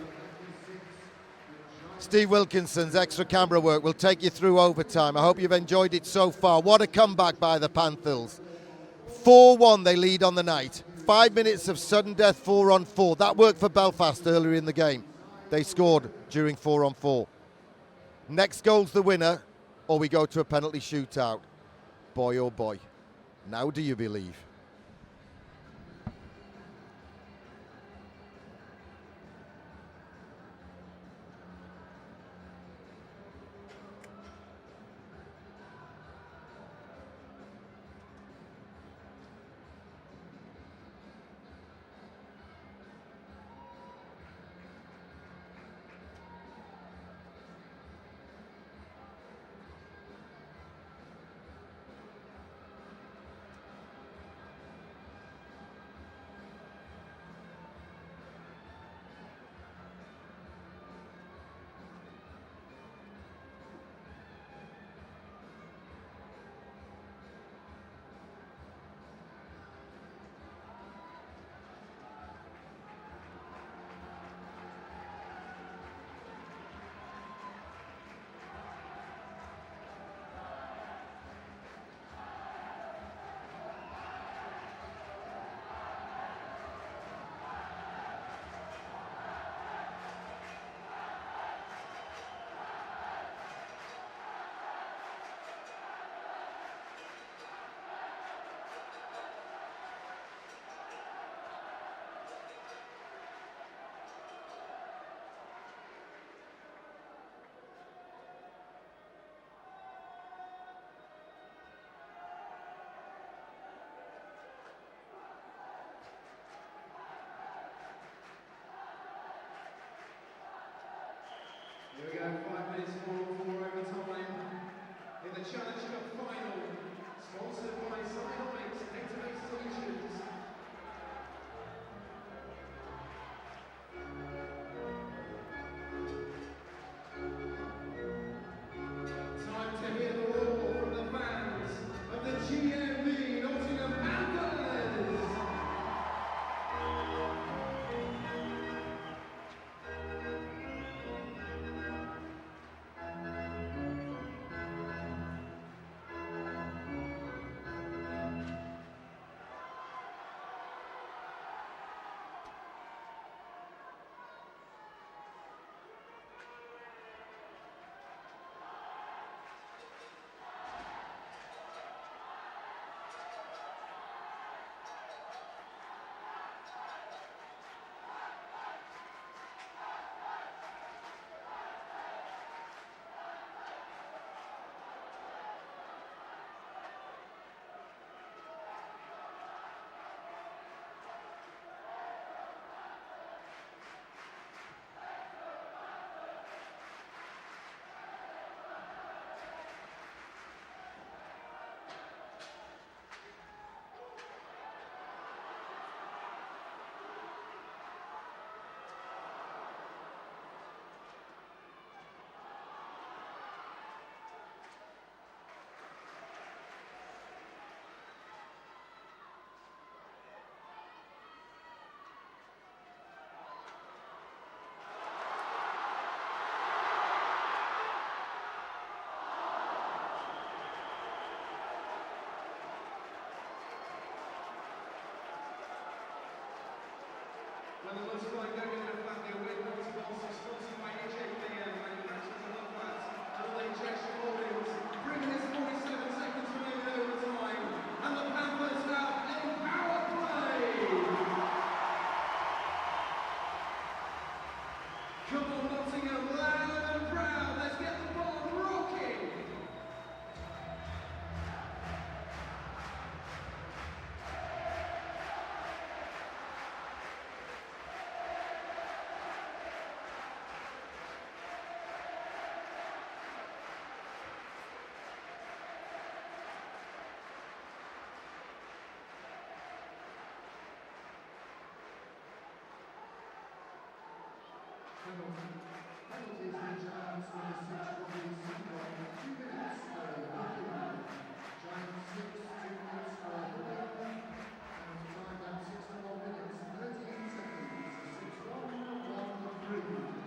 Steve Wilkinson's extra camera work will take you through overtime. I hope you've enjoyed it so far. What a comeback by the Panthers. 4-1 they lead on the night. 5 minutes of sudden death 4-on-4. That worked for Belfast earlier in the game. They scored during 4-on-4. Next goal's the winner, or we go to a penalty shootout. Boy, oh boy. Now do you believe? Here we go, 5 minutes for overtime in the Challenge Cup final, sponsored by Scientific Database Solutions. Time to hear the roar from the fans of the GMB Nottingham Panthers. penalty. Penalties each Giants with a 6-1 Seagull, 2 minutes for Hooker. Giants 6, 2 minutes for Hooker. Penalty time down 61 minutes, 38 seconds. 6-1, 1-3.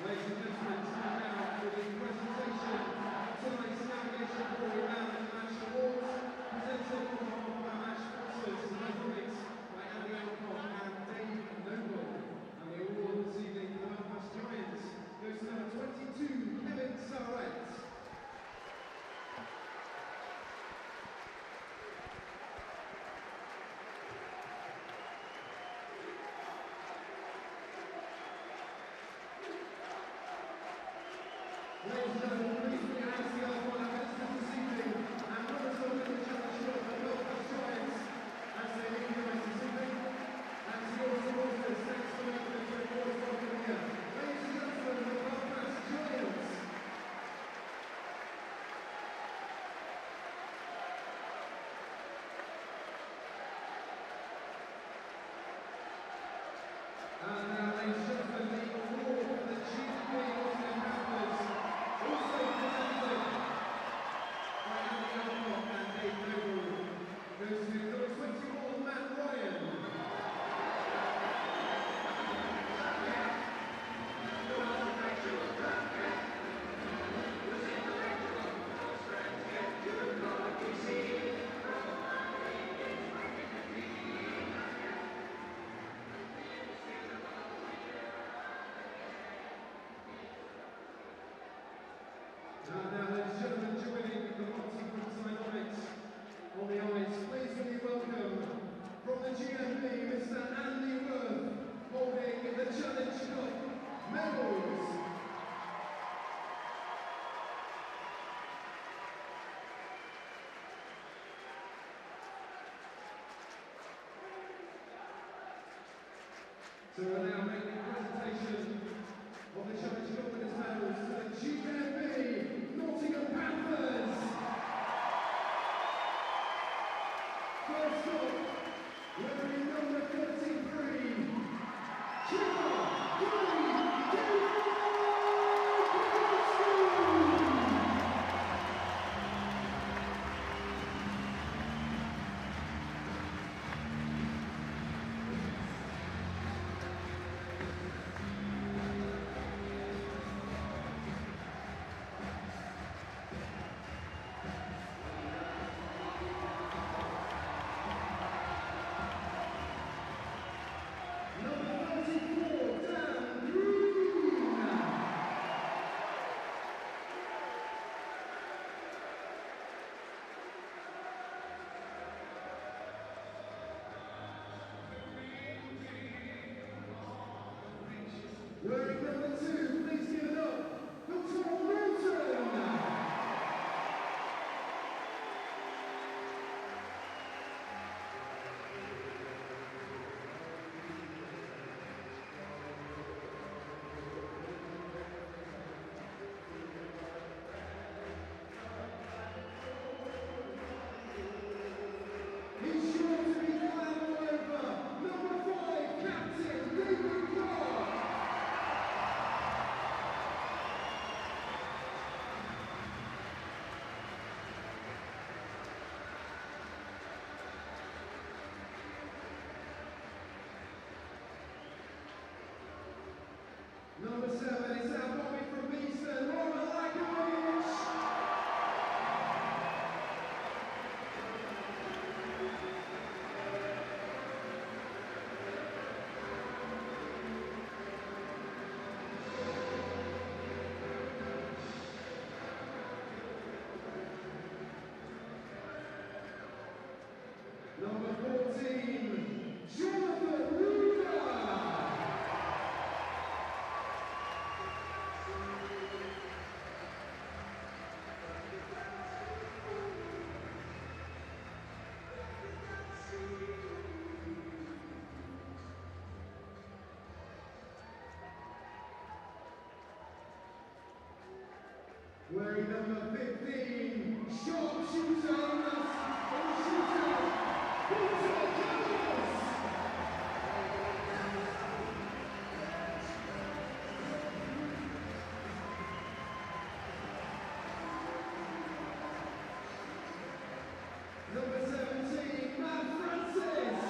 Ladies and gentlemen, time now for the presentation of tonight's Navigation Glory Round and Match Awards, presented on behalf of our match sponsors, Motorpoint by Andy Alcock and Dave Noble. And the award this evening for the Belfast Giants goes to number 22, Kevin Sarrett. Ladies and gentlemen, please put your hands together for our visitors this evening and numbers of the championship of the Belfast Giants as they lead the race this evening. And to your supporters, thanks for making the trip forward welcome here. Ladies and gentlemen, the Belfast Giants. And now, ladies and gentlemen, the award for the GMB Nottingham Panthers, also presented by Andy Alcock and Dave Noble, goes to number 21, Matt Ryan. And now, ladies and gentlemen, joining the party from Dynamics on the ice, please will you welcome from the GMB, Mr. Andy Worth, holding the Challenge Cup medals. So we'll now make the presentation of the Challenge Cup winners medals to the GMB Nottingham Panthers. First up, wearing number 33, wearing number 2, please give it up for Tom Milton. He's sure to be glad all over. Number 5, Captain David Clark. Number 7 is our Bobby from Beeston, Robert Lakovic. Number 14, Jonathan Ruger. Wearing number 15, sharpshooter on us, and shooter, Peter Jones. Number 17, Matt Francis.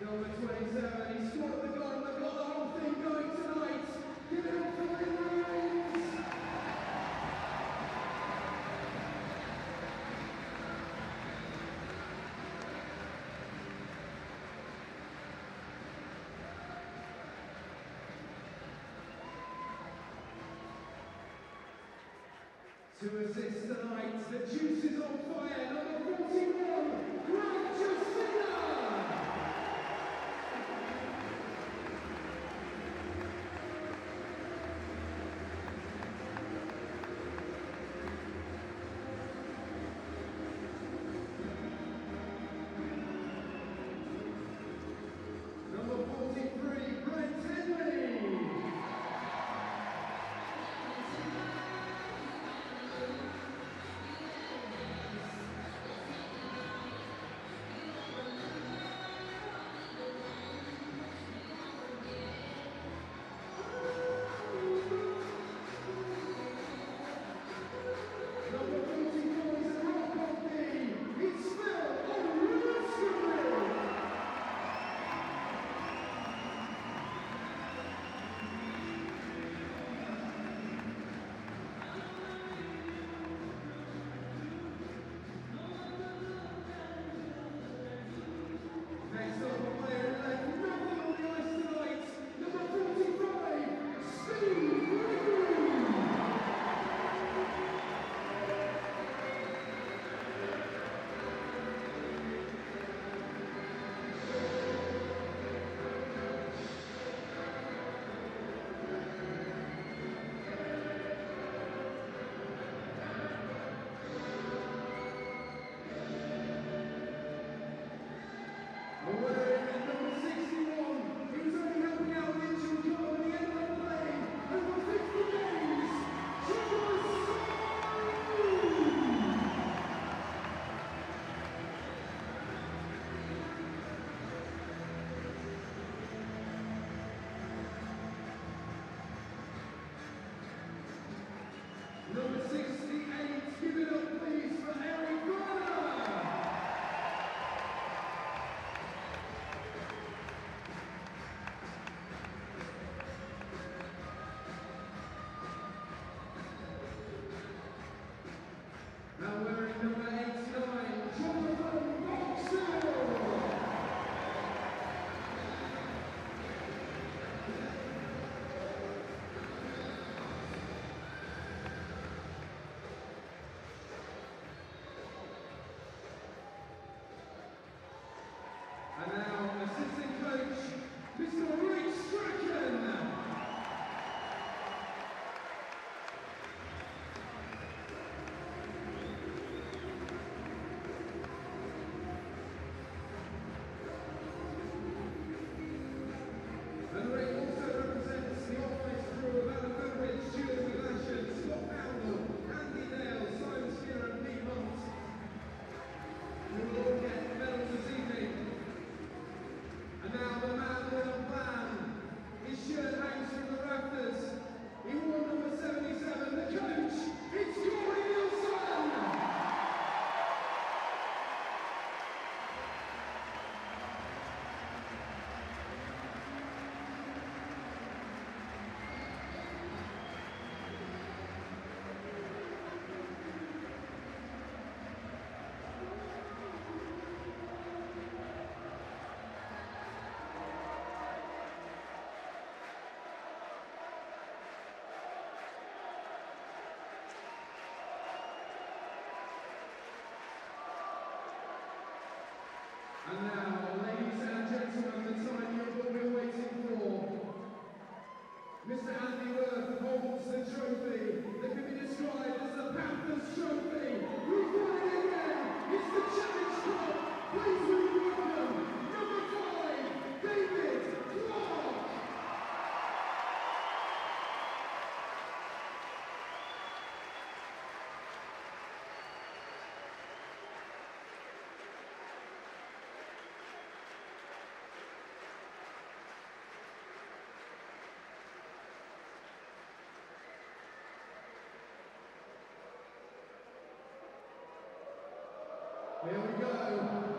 Number 27, he scored the goal, they've got the whole thing going tonight. Give it up for Williams! To assist tonight, the juice is on fire, number 41, Greg Justina! Number 43, Brent Henley! Number 44 is a rock on me. It's Phil O'Reilly. Next up, a player who left nothing on the ice tonight. Number 45, Steve Gregory. Away at number 61, he was only helping out with injured goal at the end of the play. Over 50 games, Jeremias Number 68, give it up please for Eric Garner. Now wearing number 89, Jonathan Boxell. And now assistant coach, Mr. Rich Strachan. And Rick also represents the off-ice crew of Alan Beveridge, Stuart McGlashan, Scott Bowdle, Andy Dale, Simon Skinner and Pete Hunt. Who will all get medals this evening. And now the man with a plan. His shirt hangs from the rafters. He wore number 77, the coach. It's Corey Nielsen! And now, ladies and gentlemen, the time you've all been waiting for. Mr. Andy Worth holds the trophy that can be described as the Panthers trophy. We've won it again. It's the Challenge Cup. Please we welcome number 5, David Clark. Here we go.